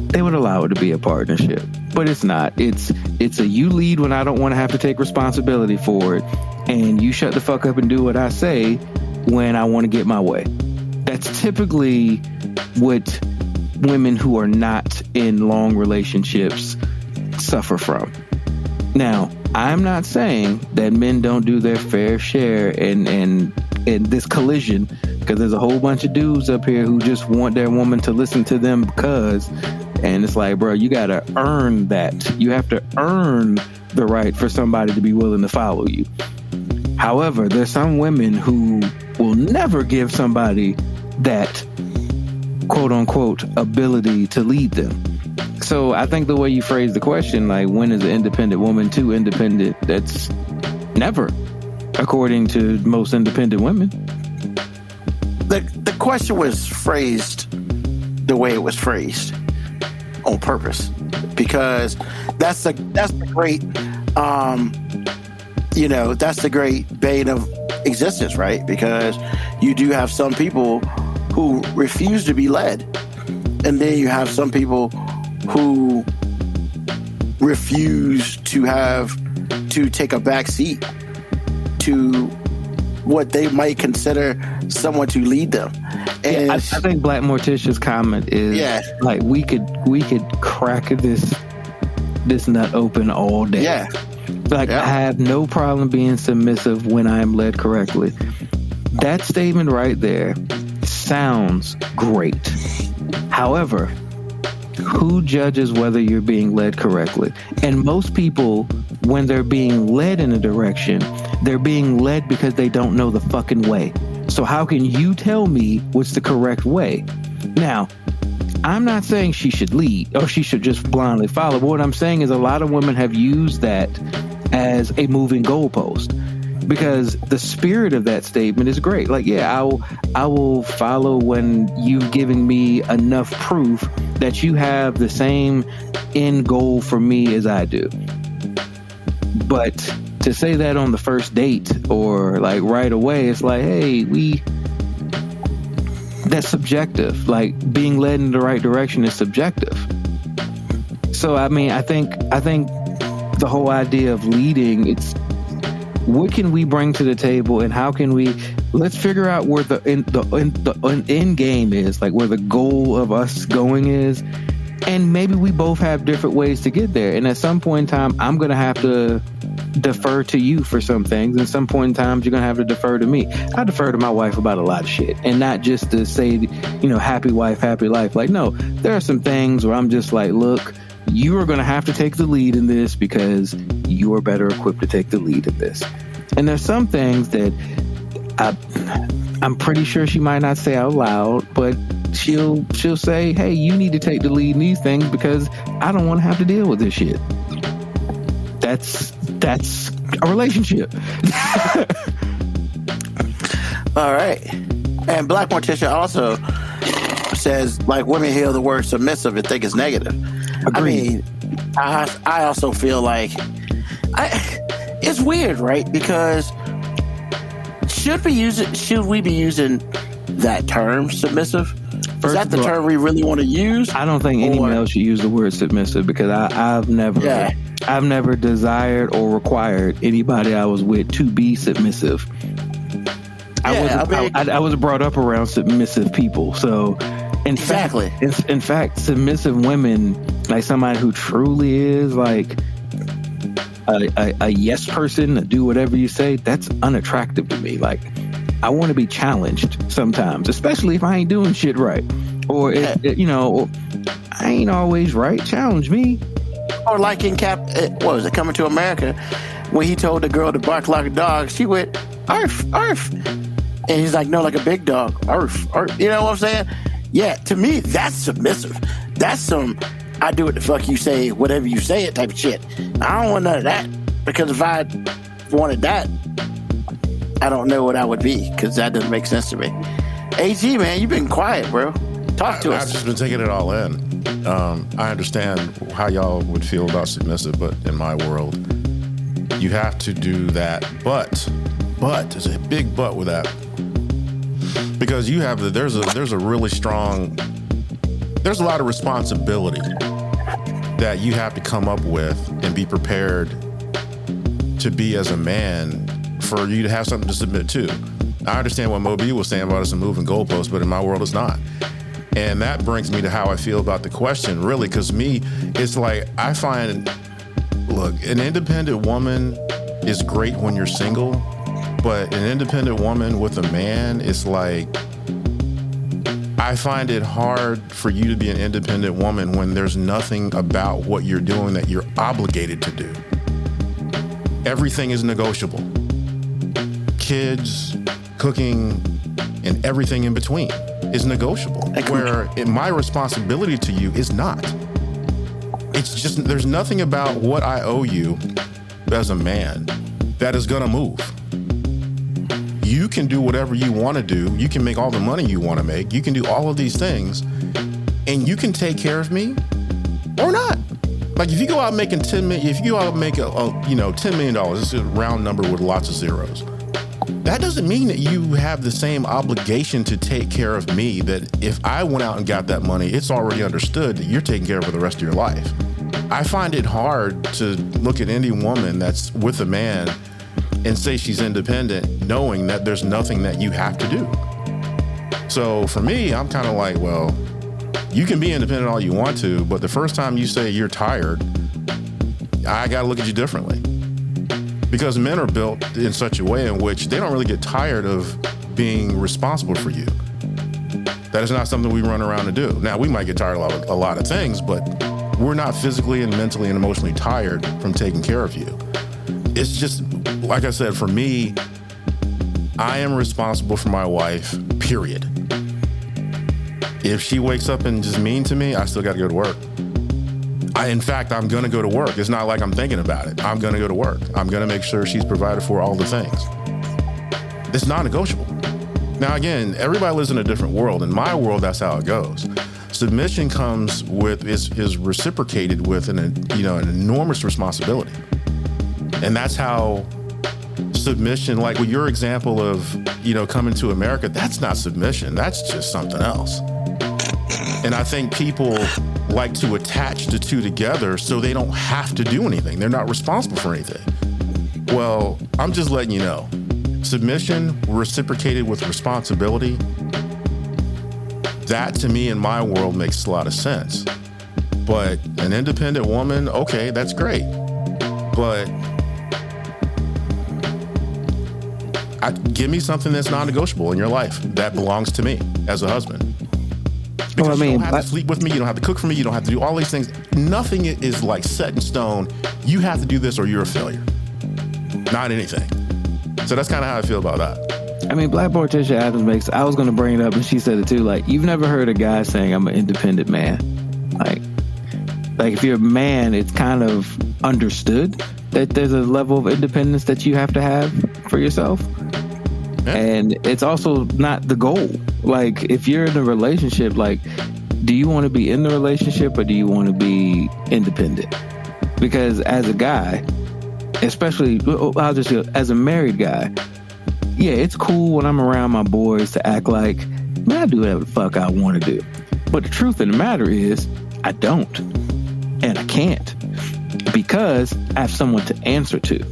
they would allow it to be a partnership. But it's not. It's a you lead when I don't want to have to take responsibility for it, and you shut the fuck up and do what I say when I want to get my way. That's typically what women who are not in long relationships suffer from. Now, I'm not saying that men don't do their fair share in this collision, because there's a whole bunch of dudes up here who just want their woman to listen to them because, and it's like, bro, you got to earn that. You have to earn the right for somebody to be willing to follow you. However, there's some women who will never give somebody that quote unquote ability to lead them. So I think the way you phrase the question, like, when is an independent woman too independent? That's never, according to most independent women. The question was phrased the way it was phrased on purpose, because that's the great that's the great bane of existence, right? Because you do have some people who refuse to be led, and then you have some people who refuse to take a back seat to what they might consider someone to lead them. And I think Black Morticia's comment is like, we could crack this nut open all day. Yeah. Like, Yeah. I have no problem being submissive when I am led correctly. That statement right there sounds great. However, who judges whether you're being led correctly? And most people, when they're being led in a direction, they're being led because they don't know the fucking way. So how can you tell me what's the correct way? Now, I'm not saying she should lead or she should just blindly follow. But what I'm saying is a lot of women have used that as a moving goalpost, because the spirit of that statement is great. Like, yeah, I will follow when you've given me enough proof that you have the same end goal for me as I do. But to say that on the first date or like right away, it's like, hey, that's subjective. Like, being led in the right direction is subjective. So I mean, I think the whole idea of leading, it's what can we bring to the table, and how can we, let's figure out where the end game is, like where the goal of us going is, and maybe we both have different ways to get there. And at some point in time, I'm gonna have to defer to you for some things, and some point in time you're gonna have to defer to me. I defer to my wife about a lot of shit, and not just to say, you know, happy wife, happy life. Like, no, there are some things where I'm just like, look, you are gonna have to take the lead in this because you are better equipped to take the lead in this. And there's some things that I'm pretty sure she might not say out loud, but she'll say, hey, you need to take the lead in these things because I don't want to have to deal with this shit. That's a relationship. All right. And Black Morticia also says, like, women hear the word submissive and think it's negative. Agreed. I mean, I also feel like it's weird, right? Because should we be using that term, submissive? Is that the term we really want to use? I don't think any male should use the word submissive, because I've never desired or required anybody I was with to be submissive. I was brought up around submissive people, so in fact, submissive women, like somebody who truly is like a yes person, to do whatever you say, that's unattractive to me. Like, I want to be challenged sometimes, especially if I ain't doing shit right, or you know, I ain't always right. Challenge me. Or like in what was it, Coming to America, when he told the girl to bark like a dog, she went, arf, arf. And he's like, no, like a big dog, arf, arf. You know what I'm saying? Yeah, to me, that's submissive. That's some, I do what the fuck you say, whatever you say it type of shit. I don't want none of that, because if I wanted that, I don't know what I would be, because that doesn't make sense to me. AG, man, you've been quiet, bro. Talk to us. I've just been taking it all in. I understand how y'all would feel about submissive, but in my world, you have to do that. But there's a big but with that, because you have there's a really strong, there's a lot of responsibility that you have to come up with and be prepared to be as a man for you to have something to submit to. I understand what Moby was saying about us a moving goalpost, but in my world, it's not. And that brings me to how I feel about the question, really, because me, it's like, I find, look, an independent woman is great when you're single, but an independent woman with a man, it's like, I find it hard for you to be an independent woman when there's nothing about what you're doing that you're obligated to do. Everything is negotiable. Kids, cooking, and everything in between is negotiable. Where my responsibility to you is not. It's just, there's nothing about what I owe you as a man that is gonna move. You can do whatever you want to do. You can make all the money you want to make. You can do all of these things, and you can take care of me or not. Like, if you go out making $10 million, if you go out and make $10 million, this is a round number with lots of zeros. That doesn't mean that you have the same obligation to take care of me, that if I went out and got that money, it's already understood that you're taking care of for the rest of your life. I find it hard to look at any woman that's with a man and say she's independent, knowing that there's nothing that you have to do. So for me, I'm kind of like, well, you can be independent all you want to, but the first time you say you're tired, I got to look at you differently. because men are built in such a way in which they don't really get tired of being responsible for you. That is not something we run around to do. Now, we might get tired of a lot of things, but we're not physically and mentally and emotionally tired from taking care of you. It's just, like I said, for me, I am responsible for my wife, period. If she wakes up and just mean to me, I still got to go to work. In fact, I'm going to go to work. It's not like I'm thinking about it. I'm going to go to work. I'm going to make sure she's provided for all the things. It's non-negotiable. Now, again, everybody lives in a different world. In my world, that's how it goes. Submission comes with, is reciprocated with an enormous responsibility. And that's how submission, like with your example of, coming to America, that's not submission. That's just something else. And I think people like to attach the two together so they don't have to do anything. They're not responsible for anything. Well, I'm just letting you know, submission reciprocated with responsibility, that to me in my world makes a lot of sense. But an independent woman, okay, that's great. But give me something that's non-negotiable in your life that belongs to me as a husband. Because you don't have to sleep with me, you don't have to cook for me, you don't have to do all these things. Nothing is like set in stone. You have to do this or you're a failure. Not anything. So that's kind of how I feel about that. I mean, Black Morticia Adams I was going to bring it up and she said it too, like, you've never heard a guy saying I'm an independent man. Like if you're a man, it's kind of understood that there's a level of independence that you have to have for yourself. Yeah. And it's also not the goal. Like, if you're in a relationship, like, do you want to be in the relationship or do you want to be independent? Because as a guy, especially, as a married guy, yeah, it's cool when I'm around my boys to act like, man, I do whatever the fuck I want to do. But the truth of the matter is, I don't. And I can't. Because I have someone to answer to.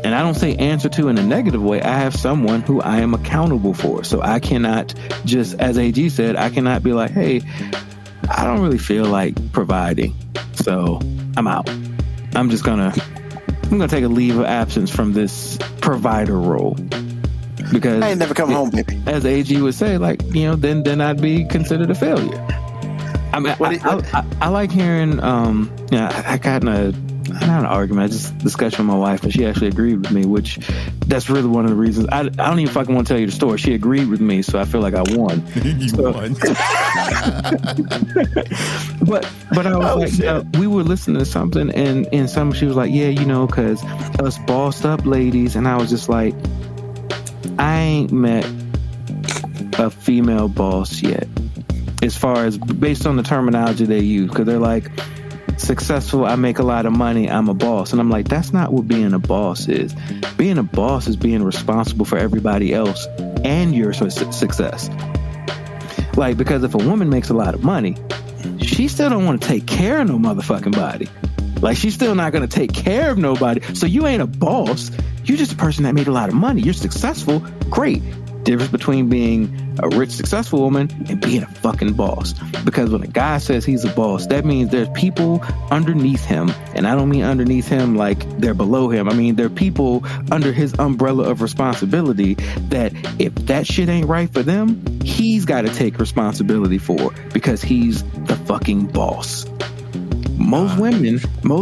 And I don't say answer to in a negative way. I have someone who I am accountable for. So I cannot just, as AG said, I cannot be like, hey, I don't really feel like providing, so I'm out. I'm gonna take a leave of absence from this provider role. Because I ain't never come home, baby. As AG would say, like, then I'd be considered a failure. I mean, I like hearing, I got in not an argument, just discussion with my wife, and she actually agreed with me, which that's really one of the reasons. I don't even fucking want to tell you the story. She agreed with me, so I feel like I won. Won. but I was we were listening to something, and she was like, yeah, because us bossed up ladies, and I was just like, I ain't met a female boss yet, as far as based on the terminology they use, because they're like, successful, I make a lot of money, I'm a boss. And I'm like, that's not what being a boss is. Being a boss is being responsible for everybody else and your success. Like, because if a woman makes a lot of money, she still don't want to take care of no motherfucking body. Like, she's still not going to take care of nobody. So you ain't a boss. You're just a person that made a lot of money. You're successful. Great. Difference between being a rich, successful woman and being a fucking boss. Because when a guy says he's a boss, that means there's people underneath him. And I don't mean underneath him like they're below him. I mean, there are people under his umbrella of responsibility that if that shit ain't right for them, he's got to take responsibility for, because he's the fucking boss. Most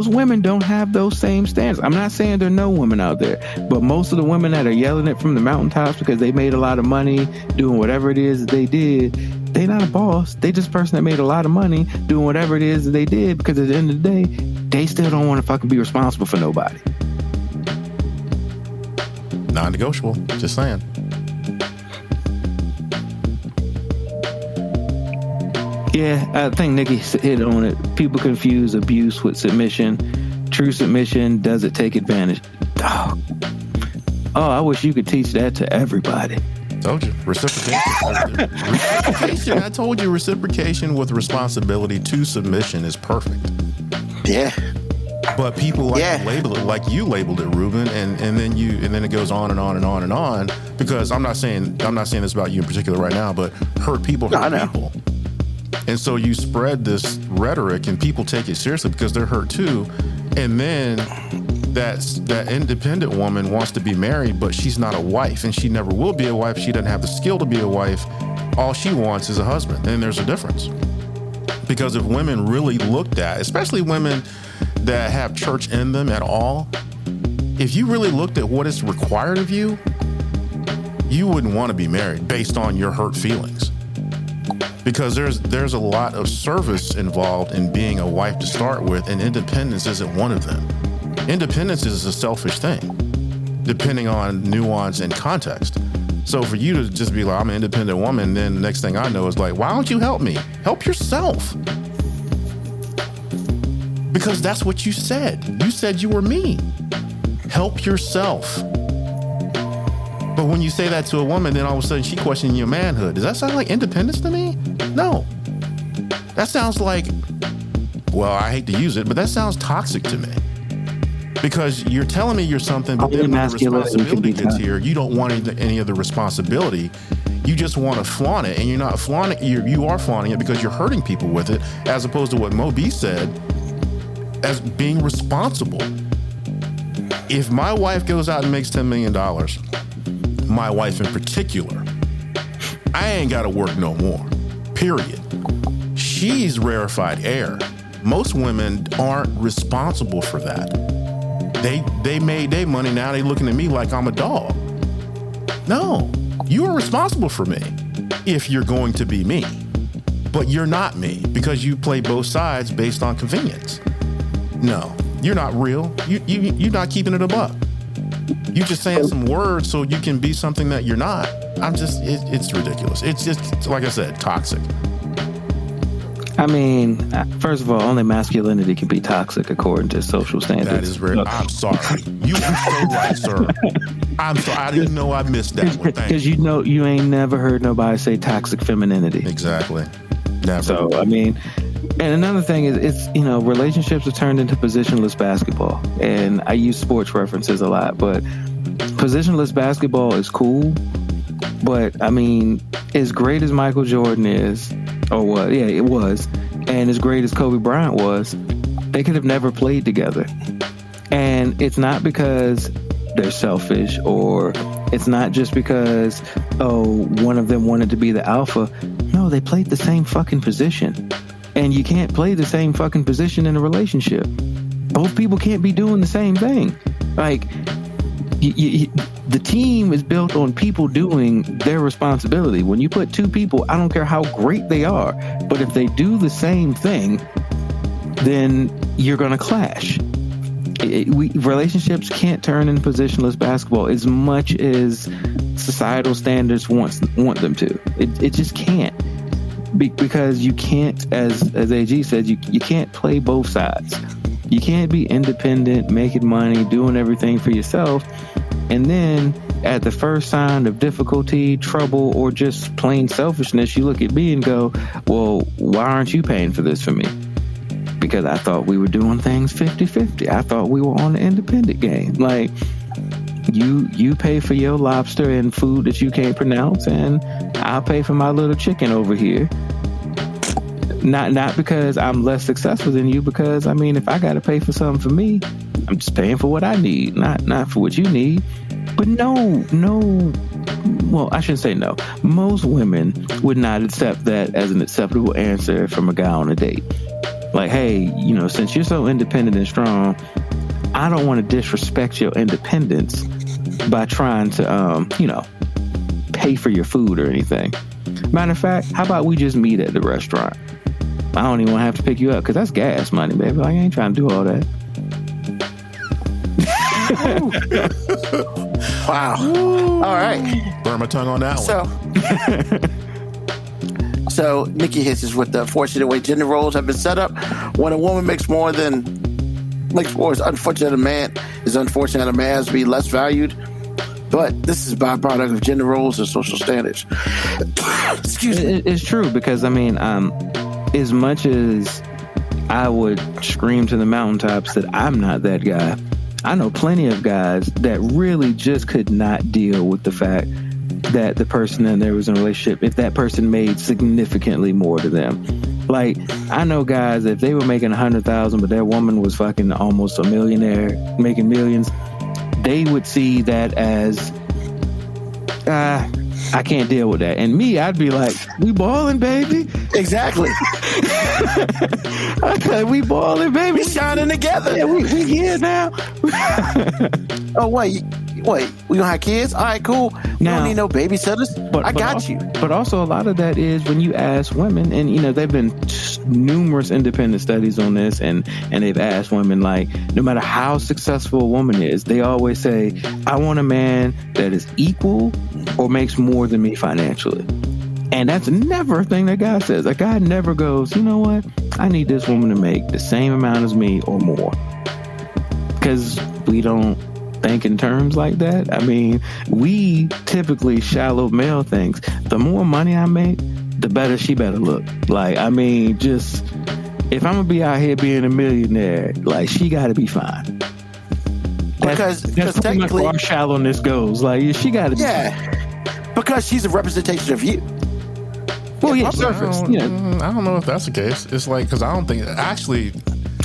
women don't have those same standards. I'm not saying there are no women out there, but most of the women that are yelling it from the mountaintops because they made a lot of money doing whatever it is that they did, they not a boss. They just a person that made a lot of money doing whatever it is that they did, because at the end of the day, they still don't want to fucking be responsible for nobody. Non-negotiable. Just saying. Yeah, I think Nikki hit on it. People confuse abuse with submission. True submission doesn't take advantage. Oh, I wish you could teach that to everybody. Told you. Reciprocation. Reciprocation. I told you, reciprocation with responsibility to submission is perfect. Yeah. But people like to label it like you labeled it, Ruben, and then it goes on and on and on and on. Because I'm not saying this about you in particular right now, but hurt people hurt people. And so you spread this rhetoric and people take it seriously because they're hurt too. And then that independent woman wants to be married, but she's not a wife, and she never will be a wife. She doesn't have the skill to be a wife. All she wants is a husband, and there's a difference. Because if women really looked at, especially women that have church in them at all, if you really looked at what is required of you, you wouldn't want to be married based on your hurt feelings. Because there's a lot of service involved in being a wife to start with, and independence isn't one of them. Independence is a selfish thing, depending on nuance and context. So for you to just be like, I'm an independent woman, then the next thing I know is like, why don't you help me? Help yourself. Because that's what you said. You said you were me. Help yourself. But when you say that to a woman, then all of a sudden she questioning your manhood. Does that sound like independence to me? No. That sounds like, well, I hate to use it, but that sounds toxic to me. Because you're telling me you're something, but then when the responsibility gets here, you don't want any of the responsibility. You just want to flaunt it, and you're not flaunting. You are flaunting it because you're hurting people with it, as opposed to what Mo B said, as being responsible. If my wife goes out and makes $10 million, my wife in particular, I ain't got to work no more. Period. She's rarefied air. Most women aren't responsible for that. They made their money, now they looking at me like I'm a dog. No, you are responsible for me if you're going to be me. But you're not me because you play both sides based on convenience. No, you're not real. You're not keeping it a buck. You just saying some words so you can be something that you're not. It's ridiculous. It's just, like I said, toxic. I mean, first of all, only masculinity can be toxic according to social standards. That is very. I'm sorry. You are so right, sir. I'm sorry. I didn't know I missed that one. Because you ain't never heard nobody say toxic femininity. Exactly. Never. So I mean, and another thing is, it's relationships have turned into positionless basketball, and I use sports references a lot, but positionless basketball is cool. But I mean, as great as Michael Jordan is, it was, and as great as Kobe Bryant was, they could have never played together. And it's not because they're selfish, or it's not just because, one of them wanted to be the alpha. No, they played the same fucking position. And you can't play the same fucking position in a relationship. Both people can't be doing the same thing. Like, the team is built on people doing their responsibility. When you put two people, I don't care how great they are, but if they do the same thing, then you're going to clash. Relationships can't turn into positionless basketball as much as societal standards want them to. It just can't. Because you can't, as AG said, you can't play both sides. You can't be independent, making money, doing everything for yourself, and then at the first sign of difficulty, trouble, or just plain selfishness, you look at me and go, well, why aren't you paying for this for me? Because I thought we were doing things 50-50. I thought we were on the independent game. Like, you pay for your lobster and food that you can't pronounce, and I'll pay for my little chicken over here. Not because I'm less successful than you, because I mean, if I got to pay for something for me, I'm just paying for what I need, not for what you need. But no, well, I shouldn't say no. Most women would not accept that as an acceptable answer from a guy on a date. Like, hey, since you're so independent and strong, I don't want to disrespect your independence by trying to, pay for your food or anything. Matter of fact, how about we just meet at the restaurant? I don't even want to have to pick you up because that's gas money, baby. Like, I ain't trying to do all that. Wow. All right. Burn my tongue on that one. So Nikki hits us with the unfortunate way gender roles have been set up. When a woman makes more, it's unfortunate a man has to be less valued. But this is a byproduct of gender roles and social standards. Excuse me. It's true because, I mean, as much as I would scream to the mountaintops that I'm not that guy, I know plenty of guys that really just could not deal with the fact that the person that there was in a relationship, if that person made significantly more to them, Like, I know guys, if they were making 100,000, but their woman was fucking almost a millionaire, making millions, they would see that as, I can't deal with that. And me, I'd be like, we balling, baby. Exactly. We balling, baby. We shining together. Yeah, we here now. Oh, wait. We gonna have kids? All right, cool. We Now- don't need no babysitters. I got you. But also, a lot of that is when you ask women, and you know, there've been numerous independent studies on this, and they've asked women, like, no matter how successful a woman is, they always say, I want a man that is equal or makes more than me financially. And that's never a thing that guy says. A guy never goes, you know what? I need this woman to make the same amount as me or more. Because we don't think in terms like that. I mean, we typically shallow male things. The more money I make, the better she better look. Like, I mean, just if I'm gonna be out here being a millionaire, like, she got to be fine. Because That's pretty much technically, where our shallowness goes. Like, she got to be fine. yeah, because she's a representation of you. Well, yeah, I surface. don't, Yeah. I don't know if that's the case. It's like, because I don't think actually.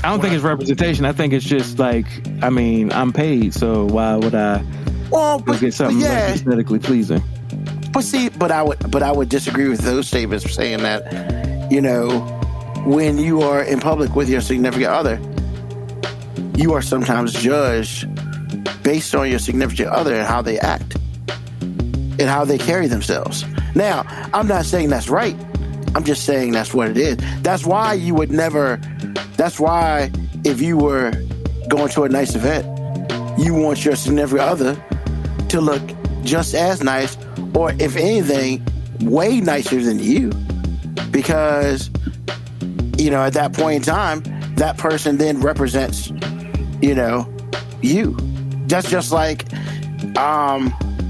I don't think it's representation. I think it's just like, I mean, I'm paid, so why would I Well, go but, get something but that's aesthetically pleasing? but I would disagree with those statements saying that, you know, when you are in public with your significant other, you are sometimes judged based on your significant other and how they act and how they carry themselves. Now, I'm not saying that's right. I'm just saying that's what it is. That's why you would never. That's why if you were going to a nice event, you want your significant other to look just as nice, or if anything, way nicer than you. Because, you know, at that point in time, that person then represents, you know, you. That's just like,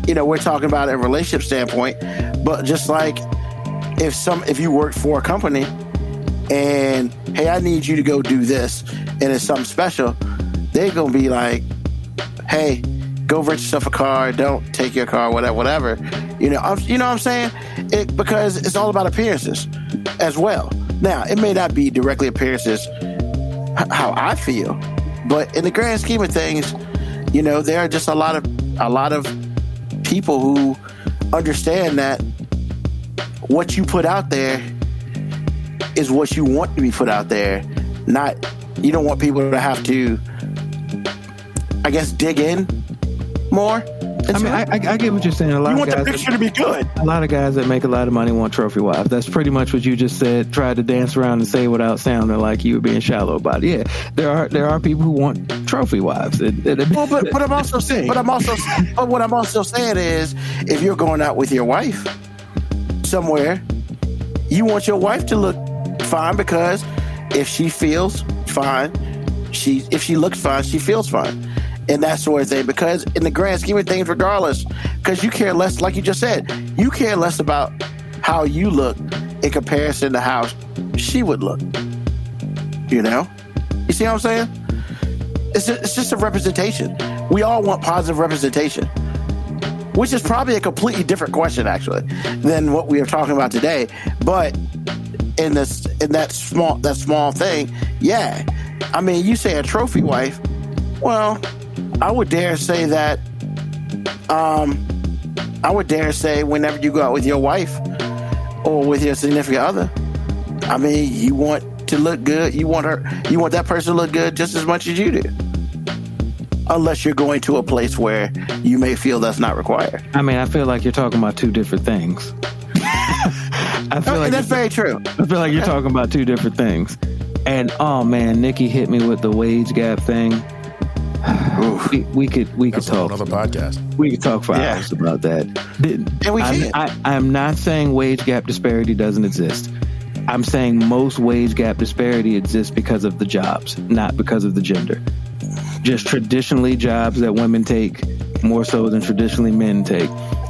you know, we're talking about a relationship standpoint, but just like if you work for a company and, hey, I need you to go do this, and it's something special, they're going to be like, hey, go rent yourself a car, don't take your car, whatever. You know what I'm saying? Because it's all about appearances as well. Now, it may not be directly appearances how I feel, but in the grand scheme of things, you know, there are just a lot of people who understand that what you put out there is what you want to be put out there. Not, you don't want people to have to, I guess, dig in more. I mean, I get what you're saying. You want the picture to be good. A lot of guys that make a lot of money want trophy wives. That's pretty much what you just said. Tried to dance around and say without sounding like you were being shallow about it. Yeah, there are people who want trophy wives. Well, but what I'm also saying is, if you're going out with your wife somewhere, you want your wife to look fine, because if she feels fine, if she looks fine, she feels fine. And that sort of thing, because in the grand scheme of things, regardless, because you care less, like you just said, you care less about how you look in comparison to how she would look. You know? You see what I'm saying? It's just a representation. We all want positive representation, which is probably a completely different question, actually, than what we are talking about today. But in that small thing, yeah. I mean, you say a trophy wife. Well, I would dare say that. I would dare say whenever you go out with your wife or with your significant other, I mean, you want to look good. You want that person to look good just as much as you do. Unless you're going to a place where you may feel that's not required. I mean, I feel like you're talking about two different things. I feel like that's very true. I feel like you're talking about two different things. And oh man, Nikki hit me with the wage gap thing. We could That's talk another podcast. We could talk for hours about that. And we can. I'm not saying wage gap disparity doesn't exist. I'm saying most wage gap disparity exists because of the jobs, not because of the gender. Just traditionally jobs that women take more so than traditionally men take.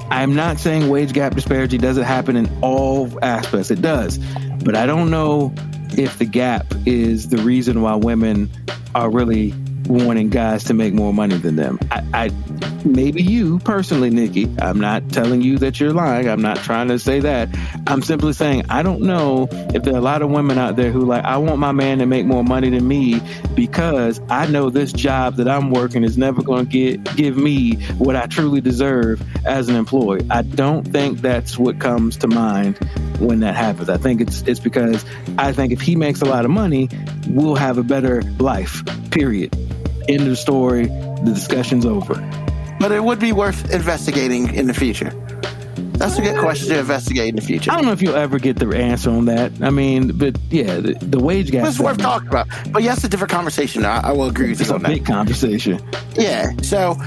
I'm not saying wage gap disparity doesn't happen in all aspects. It does. But I don't know if the gap is the reason why women are really wanting guys to make more money than them. maybe you personally, Nikki, I'm not telling you that you're lying. I'm not trying to say that. I'm simply saying I don't know if there are a lot of women out there who like, I want my man to make more money than me because I know this job that I'm working is never going to give me what I truly deserve as an employee. I don't think that's what comes to mind when that happens. I think it's because I think if he makes a lot of money, we'll have a better life, period. End of story. The discussion's over. But it would be worth investigating in the future. That's a good question to investigate in the future. I don't know if you'll ever get the answer on that. I mean, but yeah, the wage gap. It's worth talking about. But yeah, that's a different conversation. I will agree with It's you a on that. big conversation. Yeah. So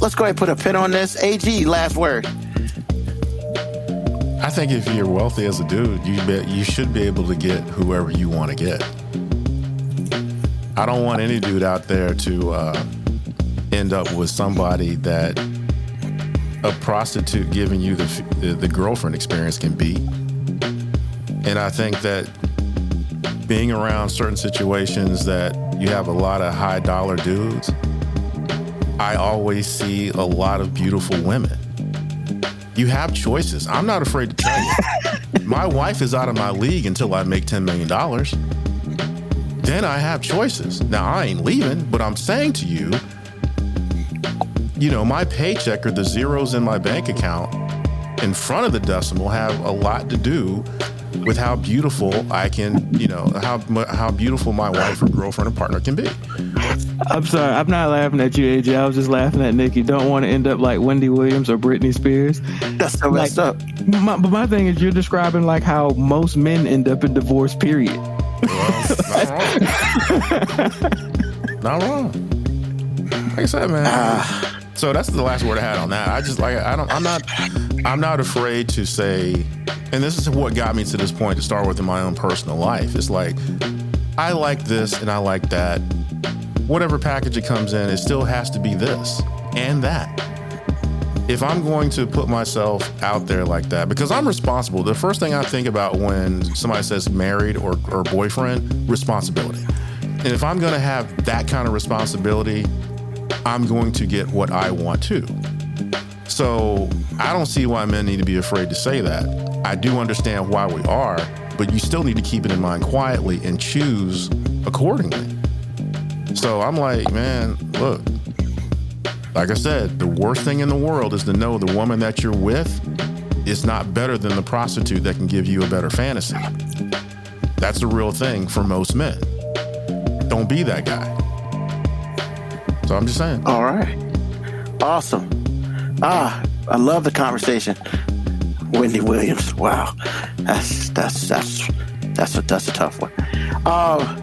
let's go ahead and put a pin on this. AG, last word. I think if you're wealthy as a dude, you should be able to get whoever you want to get. I don't want any dude out there to end up with somebody that a prostitute giving you the girlfriend experience can be. And I think that being around certain situations that you have a lot of high dollar dudes, I always see a lot of beautiful women. You have choices. I'm not afraid to tell you. My wife is out of my league until I make $10 million. Then I have choices. Now, I ain't leaving, but I'm saying to you, my paycheck or the zeros in my bank account in front of the decimal have a lot to do with how beautiful I can, how beautiful my wife or girlfriend or partner can be. I'm sorry. I'm not laughing at you, AJ. I was just laughing at Nikki. Don't want to end up like Wendy Williams or Britney Spears. That's so messed up. But my thing is, you're describing like how most men end up in divorce, period. Well, not wrong. Like I said, man. So that's the last word I had on that. I'm not afraid to say, and this is what got me to this point to start with in my own personal life. It's like, I like this and I like that. Whatever package it comes in, it still has to be this and that. If I'm going to put myself out there like that, because I'm responsible, the first thing I think about when somebody says married or boyfriend, responsibility. And if I'm going to have that kind of responsibility, I'm going to get what I want too. So I don't see why men need to be afraid to say that. I do understand why we are, but you still need to keep it in mind quietly and choose accordingly. So I'm like, man, look, like I said, the worst thing in the world is to know the woman that you're with is not better than the prostitute that can give you a better fantasy. That's the real thing for most men. Don't be that guy. So I'm just saying. All right. Awesome. I love the conversation. Wendy Williams. Wow. That's a tough one.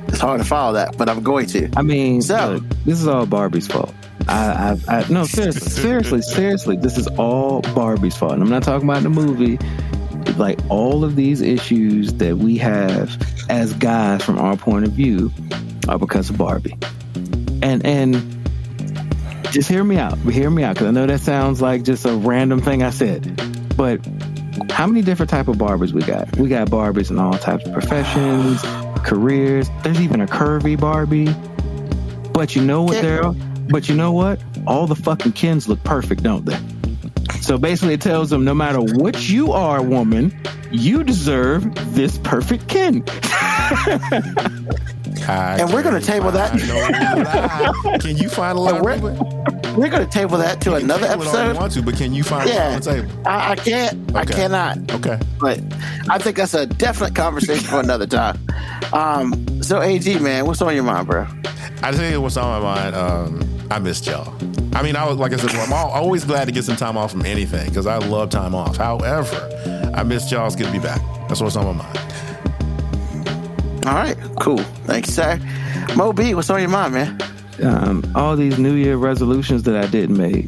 It's hard to follow that, but I'm going to. I mean, So- look, this is all Barbie's fault. No, seriously, this is all Barbie's fault. And I'm not talking about the movie. Like all of these issues that we have as guys from our point of view are because of Barbie. And just hear me out, because I know that sounds like just a random thing I said. But how many different type of Barbies we got? We got Barbies in all types of professions, careers. There's even a curvy Barbie. But you know what? All the fucking Kens look perfect, don't they? So basically it tells them no matter what you are, woman, you deserve this perfect Ken. And we're going to table that. Can you find a lot? We're going to table that to another episode. Want to, but can you find it on the table? I can't. Okay. I cannot. Okay. But I think that's a definite conversation for another time. So AG, man, what's on your mind, bro? I tell you what's on my mind. I missed y'all. I mean, like I said, I'm always glad to get some time off from anything because I love time off. However, I missed y'all. It's good to be back. That's what's on my mind. All right, cool. Thanks, sir. Mo B, what's on your mind, man? All these New Year resolutions that I didn't make.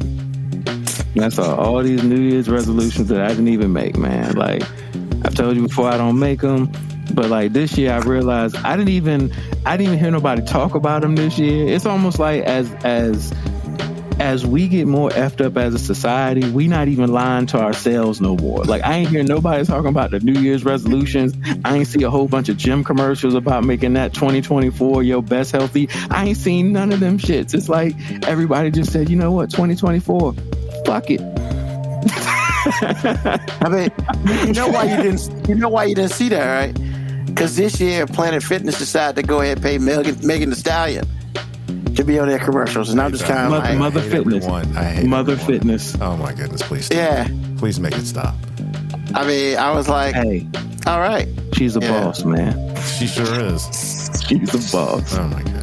That's all these New Year's resolutions that I didn't even make, man. Like I've told you before, I don't make them. But like this year, I realized I didn't even hear nobody talk about them this year. It's almost like as as we get more effed up as a society, we not even lying to ourselves no more. Like, I ain't hear nobody talking about the New Year's resolutions. I ain't see a whole bunch of gym commercials about making that 2024 your best healthy. I ain't seen none of them shits. It's like everybody just said, you know what, 2024, fuck it. I mean, you know why you didn't see that, right? Because this year Planet Fitness decided to go ahead and pay Megan Thee Stallion to be on their commercials, and I'm just kind of like, Mother Fitness. I hate Mother everyone. Fitness. Oh my goodness, please stop. yeah. Please make it stop. I mean, I was like, Hey, all right, she's a Yeah. boss, man. She sure is. She's a boss. Oh my goodness.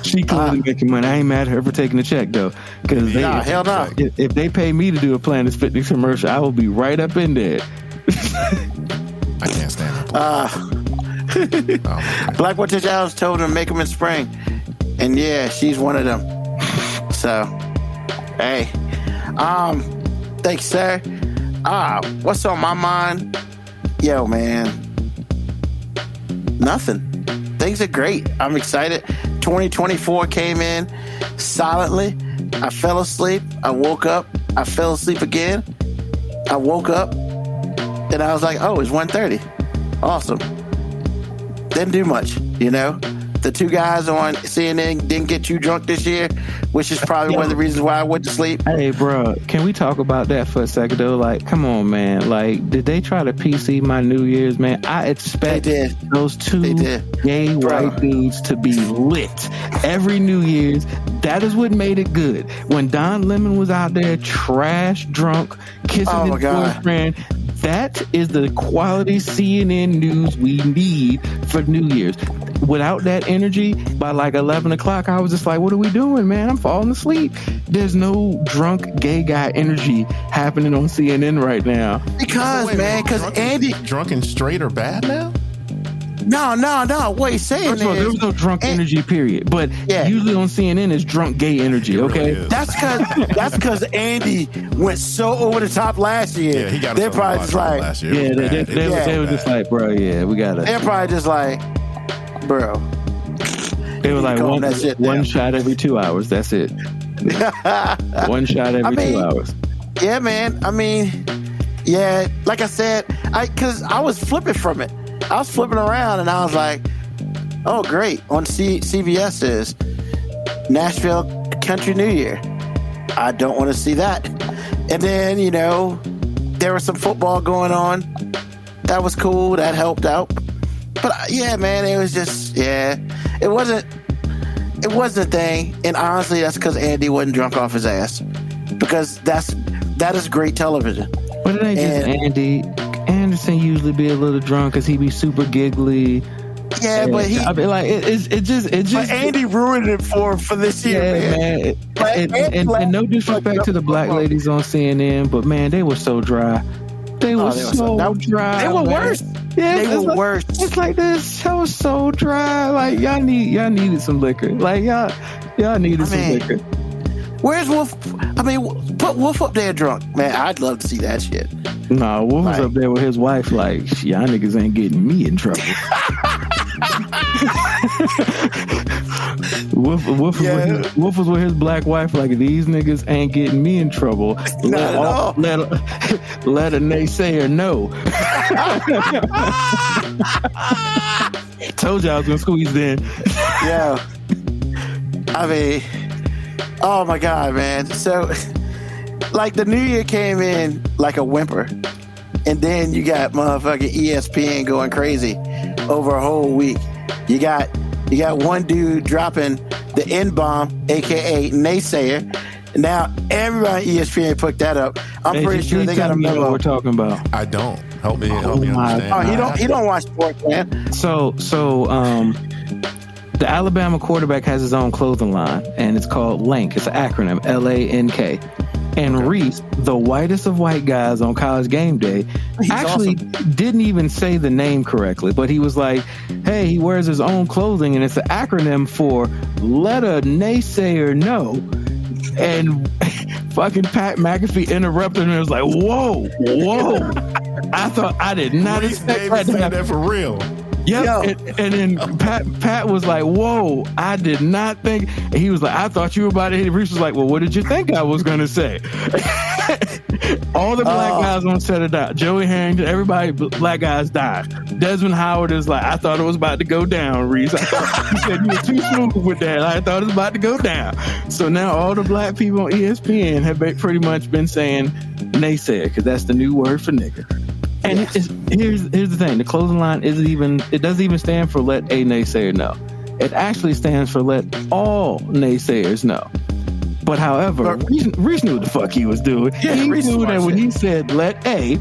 She clearly making money. I ain't mad at her for taking the check though, because nah, hell no. if they pay me to do a Planet Fitness commercial, I will be right up in there. I can't stand that. Oh my goodness. Black Watch House told her to make them in spring, and yeah, she's one of them. So, hey, thanks, sir. What's on my mind? Yo, man, nothing. Things are great. I'm excited. 2024 came in silently. I fell asleep. I woke up. I fell asleep again. I woke up, and I was like, oh, it's 1:30. Awesome. Didn't do much, you know. The two guys on CNN didn't get too drunk this year, which is probably one of the reasons why I went to sleep. Hey, bro, can we talk about that for a second though? Like, come on, man. Like, did they try to PC my New Year's, man? I expect They did. those two They did. gay Bro. white dudes to be lit every New Year's. That is what made it good. When Don Lemon was out there trash drunk, kissing Oh, my his God. boyfriend, that is the quality CNN news we need for New Year's. Without that energy, by like 11 o'clock, I was just like, what are we doing, man? I'm falling asleep. There's no drunk gay guy energy happening on CNN right now. Because, Wait, man, because drunk- Andy... drunk and straight are bad now? No. What he's saying First of all, there is... was no drunk An- energy, period. But Yeah. usually on CNN, it's drunk gay energy, It really okay? is. That's because Andy went so over the top last year. Yeah, he got They're himself probably in just a lot of trouble like... last year. Yeah, It was they bad. they were just like, bro, yeah, we got They're to. probably just like, bro. They were like, calm that shit one down. shot every 2 hours. That's it. One shot every 2 hours. Yeah, man. I mean, yeah, like I said, because I was flipping from it. I was flipping around and I was like, oh, great. On CBS is Nashville Country New Year. I don't want to see that. And then, you know, there was some football going on. That was cool. That helped out. But yeah, man, it was just, yeah, it wasn't a thing. And honestly, that's because Andy wasn't drunk off his ass. Because that is great television. But it ain't just And- Andy. Anderson usually be a little drunk because he be super giggly. Yeah, but I mean, like it just. but Andy ruined it for this year, Yeah, man. man. But And no disrespect to the black ladies on CNN, but man, they were so dry. They were they were so so- dry. They were man. worse. Yeah, They it's were like- worse. It's like this show was so dry. Like y'all needed some liquor. Like y'all needed some mean, liquor. Where's Wolf? I mean, put Wolf up there drunk, man. I'd love to see that shit. Nah, Wolf was Like- up there with his wife. Like y'all niggas ain't getting me in trouble. Wolf was with his black wife. Like these niggas ain't getting me in trouble. Not at all. Let a naysayer know. Told you I was gonna squeeze in. Yeah. I mean, oh my God, man. So, like, the new year came in like a whimper. And then you got motherfucking ESPN going crazy over a whole week. You got one dude dropping the N-bomb, aka naysayer. Now everybody on ESPN picked that up. I'm pretty sure they got a Tell me what memo. we're talking about. I don't. Help me my understand. Oh, he don't watch sports, man. So the Alabama quarterback has his own clothing line, and it's called LANK. It's an acronym, LANK. And Reese, the whitest of white guys on College Game Day, actually didn't even say the name correctly, but he was like, hey, he wears his own clothing, and it's an acronym for Let a Naysayer Know. And fucking Pat McAfee interrupted and was like, whoa. I did not Reese expect Davis that to said happen. that for real. Yep. Yo. And then Pat was like, whoa, I did not think. And he was like, I thought you were about to hit. Reese was like, well, what did you think I was going to say? All the black guys on set of that. Joey Harrington, everybody, black guys died. Desmond Howard is like, I thought it was about to go down, Reese. He said you were too smooth with that. I thought it was about to go down. So now all the black people on ESPN have pretty much been saying naysayer, because that's the new word for nigga. And here's the thing: the closing line it doesn't even stand for let a naysayer know. It actually stands for let all naysayers know. But however, Reese knew what the fuck he was doing. Yeah, He Reese knew that was when it. he said let a,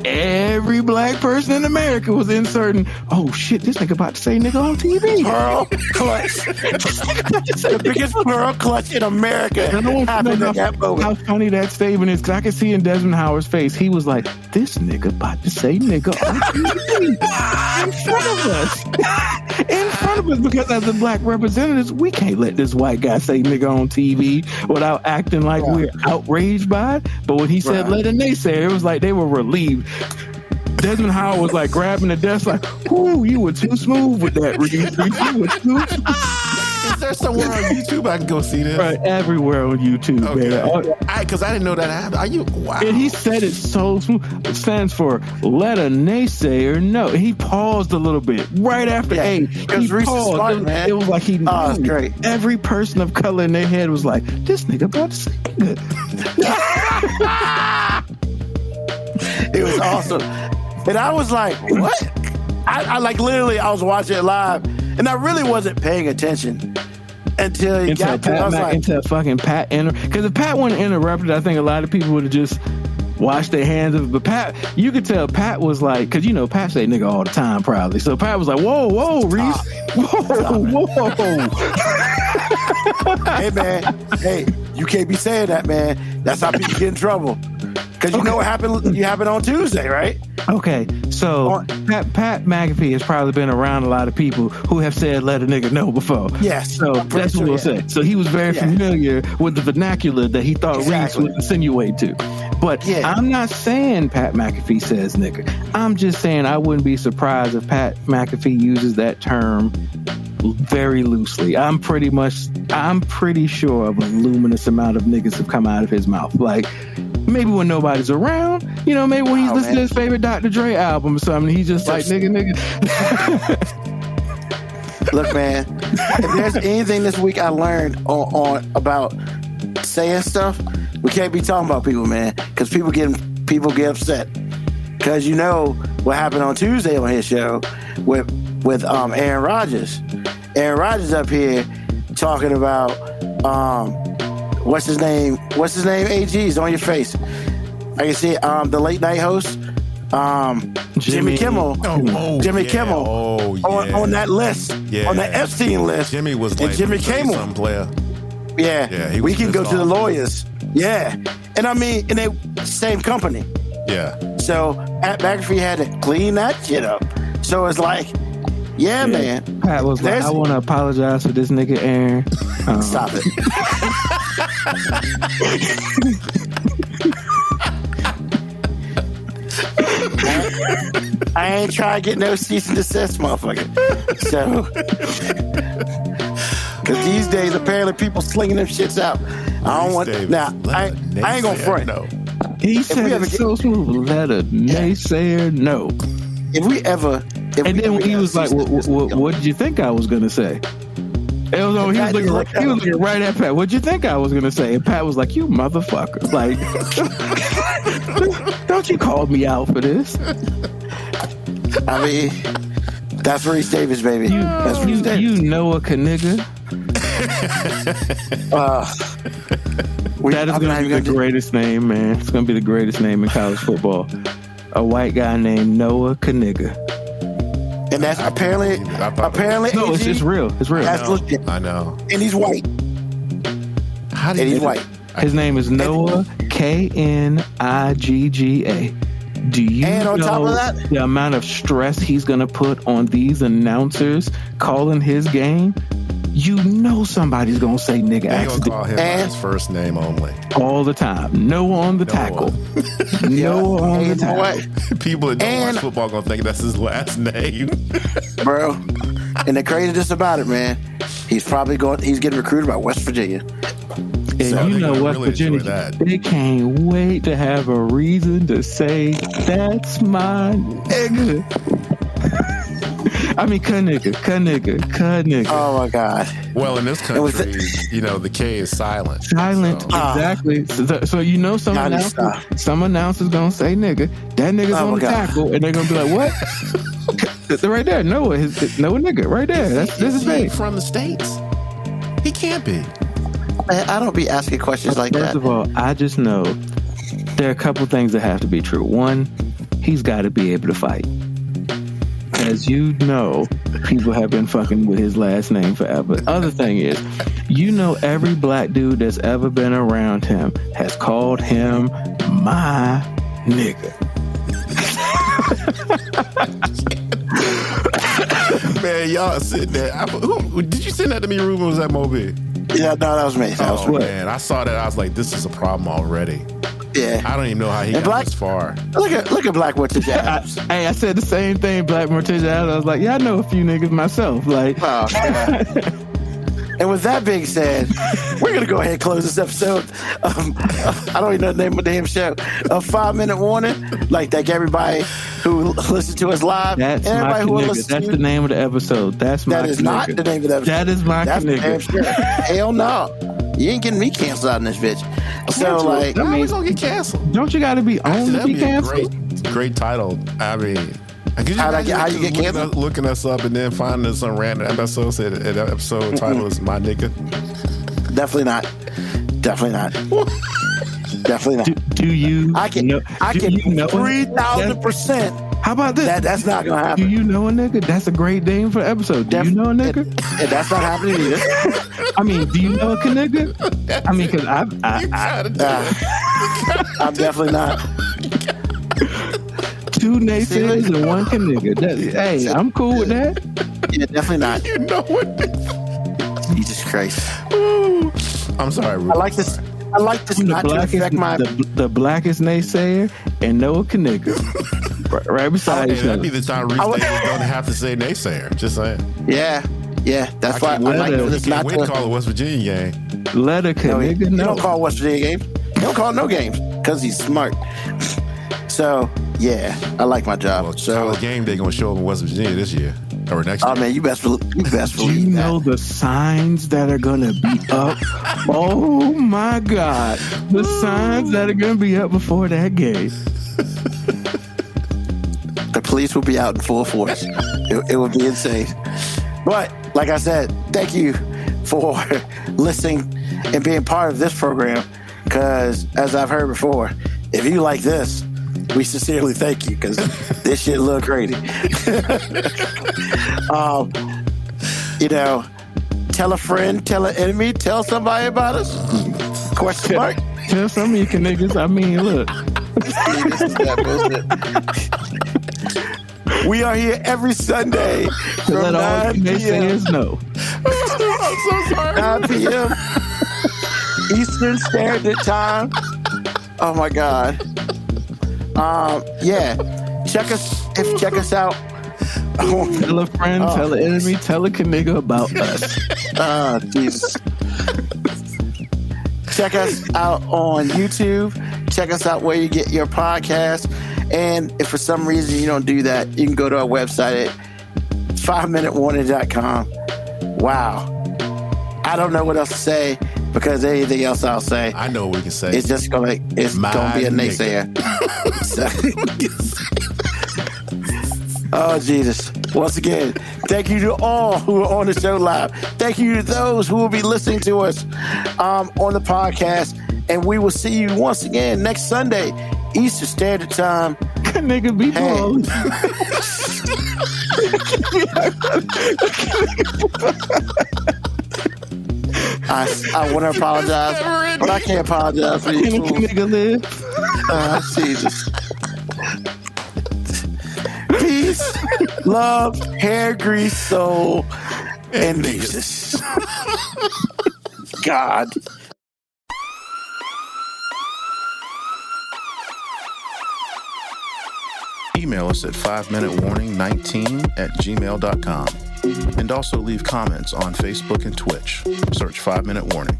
every black person in America was inserting, oh shit, this nigga about to say nigga on TV. Pearl clutch. The biggest pearl clutch in America And I want to happened know at that how moment. funny that statement is, because I can see in Desmond Howard's face, he was like, this nigga about to say nigga on TV in front of us. In front of us, because as the black representatives, we can't let this white guy say nigga on TV without acting like we're outraged by it. But when he said let a naysayer, it was like they were relieved. Desmond Howard was like grabbing the desk like, ooh, you were too smooth with that, Reese. You were too smooth. Is there somewhere on YouTube I can go see this? Right, everywhere on YouTube, man. Because I didn't know that happened. Are you? Wow. And he said it so smooth. It stands for let a naysayer know. He paused a little bit right after A. Because He Reese is paused. smart, man. It was like he knew. Oh, it's great. Every person of color in their head was like, this nigga about to say nigga. It was awesome. And I was like, what? I like literally, I was watching it live and I really wasn't paying attention until it got to it. I was like, until fucking Pat because if Pat wouldn't interrupted, I think a lot of people would have just washed their hands of it. But Pat, you could tell Pat was like, because you know Pat say nigga all the time probably. So Pat was like, whoa, Reese. Whoa. hey man, hey, you can't be saying that, man. That's how people get in trouble. Because you know what happened? You happened on Tuesday, right? Okay, so Pat McAfee has probably been around a lot of people who have said let a nigga know before. Yes. So that's what we'll say. So he was very familiar with the vernacular that he thought Reese would insinuate to. But I'm not saying Pat McAfee says nigga. I'm just saying I wouldn't be surprised if Pat McAfee uses that term very loosely. I'm pretty sure a voluminous amount of niggas have come out of his mouth. Like, maybe when nobody's around, you know, maybe when he's listening to his favorite Dr. Dre album or something, he's just like, nigga. Look, man, if there's anything this week I learned on about saying stuff, we can't be talking about people, man, because people get upset. Because you know what happened on Tuesday on his show with Aaron Rodgers. Aaron Rodgers up here talking about what's his name? AG, he's on your face. I can see it. The late night host, Jimmy Kimmel. Jimmy Kimmel. On that list, on the Epstein list. Jimmy was and like Jimmy Kimmel. Some player. Yeah, we can go to the lawyers. Yeah, and I mean, and they same company. Yeah. So Pat McAfee had to clean that shit up. So it's like, man. Pat was like, I want to apologize for this nigga Aaron. Stop it. I ain't trying to get no cease and desist, motherfucker. So, because these days apparently people slinging them shits out. I don't want. Now I ain't gonna front. No. He said it so smooth. Let a naysayer know. If we ever, and then he was like, "What did you think I was gonna say?" He was looking right at Pat. What'd you think I was gonna say? And Pat was like, "You motherfucker! Like, don't you call me out for this?" I mean, that's Reese Davis, baby. That's Reese Davis. You know a nigga. That is going to be the greatest name, man. It's going to be the greatest name in college football. A white guy named Noah Kaniga. And that's apparently. No, it's real. It's real. I know. And he's white. How do you? And he's white. His name is Noah Kniga. Do you and on know top of that, the amount of stress he's going to put on these announcers calling his game? you know somebody's gonna say nigga They gonna accident call him by his first name only. all the time. Noah on the tackle. Noah on Hey, the you know what, tackle. People that don't And- watch football gonna think that's his last name. bro? And the craziest about it, man, he's getting recruited by West Virginia. And So you they're know gonna West really enjoy Virginia, that. they can't wait to have a reason to say that's my nigga. I mean, cut nigga. Oh my God. Well, in this was country, the K is silent. Silent, So, exactly. So you know some Johnny, announcer, stop. gonna say nigga. That nigga's Oh, on my the God. tackle, and they're gonna be like, what? Right there, Noah nigga, right there. This is he big. from the States. He can't be. Man, I don't be asking questions like First that. of all, I just know there are a couple things that have to be true. One, he's got to be able to fight. As you know, people have been fucking with his last name forever. Other thing is, every black dude that's ever been around him has called him my nigga. Man, y'all sitting there. Did you send that to me, Ruben? Was that Moby? Yeah, no, that was me. That was Oh me. man, I saw that. I was like, this is a problem already. Yeah. I don't even know how he And got Black- this far. Look at Blackwood today. I said the same thing, Black Morticia. I was like, yeah, I know a few niggas myself. Like, Oh, God. And with that being said, we're going to go ahead and close this episode. I don't even know the name of the damn show. A 5-minute warning. Like, thank everybody who listened to us live. that's and my everybody who will nigga. listen That's to the name of the episode. That's my That is not nigga. the name of the episode. That is my That's the damn nigga. shit. Hell no. You ain't getting me canceled out in this bitch. So, like, How we gonna get canceled? Don't you got to be on Actually, to that'd be be a canceled? great title. I mean, could you How imagine you get canceled? looking us up and then finding some random episode said that episode title is my nigga? definitely not. Definitely not. Definitely not. Do you? I can know, do you know 3,000%. How about this? That's not going to Do happen. you know a nigga? That's a great name for the episode. Do you know a nigga? And that's not happening either. I mean, do you know a nigga? I mean, because I'm definitely not. two naysayers and one nigga. Hey, I'm cool with that. Yeah, definitely not. You know what? Jesus Christ. I'm sorry, Ruben. I like this. I like this not to affect my. the blackest naysayer and Noah Kaniga. right beside Hey, each that'd other. be the time Reese Davis don't have to say naysayer. Just saying. Yeah, that's why I can't like wait for to- this Can't not wait to to. call it West Virginia game. Let a No, he Kaniga know. don't call West Virginia games. He don't call no games because he's smart. So yeah, I like my job. Well, So College game day gonna show up in West Virginia this year or next year. oh man, you best Do you believe know that. the signs that are gonna be up? Oh my God. The signs that are gonna be up before that game. The police will be out in full force. It would be insane. But like I said, thank you for listening and being part of this program. Because as I've heard before, if you like this, we sincerely thank you because this shit look crazy. Tell a friend, tell an enemy, tell somebody about us. Question mark. Tell some of you niggas, I mean, look. This is that bullshit. We are here every Sunday To from let all 9 you p.m. naysayers know. I'm so sorry. 9 p.m. Eastern Standard Time. Oh my God. Yeah. Check us out. Tell a friend, Oh. tell an enemy, tell a Kaniga about us. Jesus. Check us out on YouTube. Check us out where you get your podcast. And if for some reason you don't do that, you can go to our website at 5minutewarning.com. Wow. I don't know what else to say because anything else I'll say, I know what we can say. it's just gonna be a naysayer. Oh Jesus. Once again, thank you to all who are on the show live. Thank you to those who will be listening to us on the podcast. And we will see you once again next Sunday, Eastern Standard Time. Nigga be Hey. balling. I want to apologize, but I can't apologize for Can a you. fools. Kaniga live? Jesus. Peace, love, hair grease, soul. and deuces. God. Email us at 5minutewarning19@gmail.com. And also leave comments on Facebook and Twitch. Search 5 Minute Warning.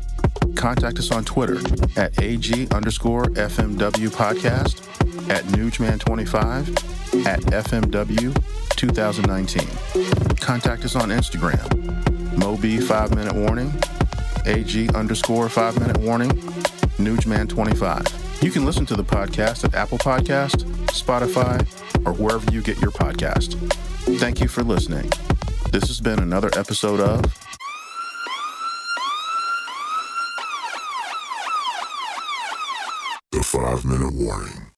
Contact us on Twitter at AG_FMW podcast, at Nugman25, at FMW 2019. Contact us on Instagram, Moby 5 Minute Warning, AG_5 Minute Warning, Nugman25. You can listen to the podcast at Apple Podcast, Spotify, or wherever you get your podcast. Thank you for listening. This has been another episode of The 5 Minute Warning.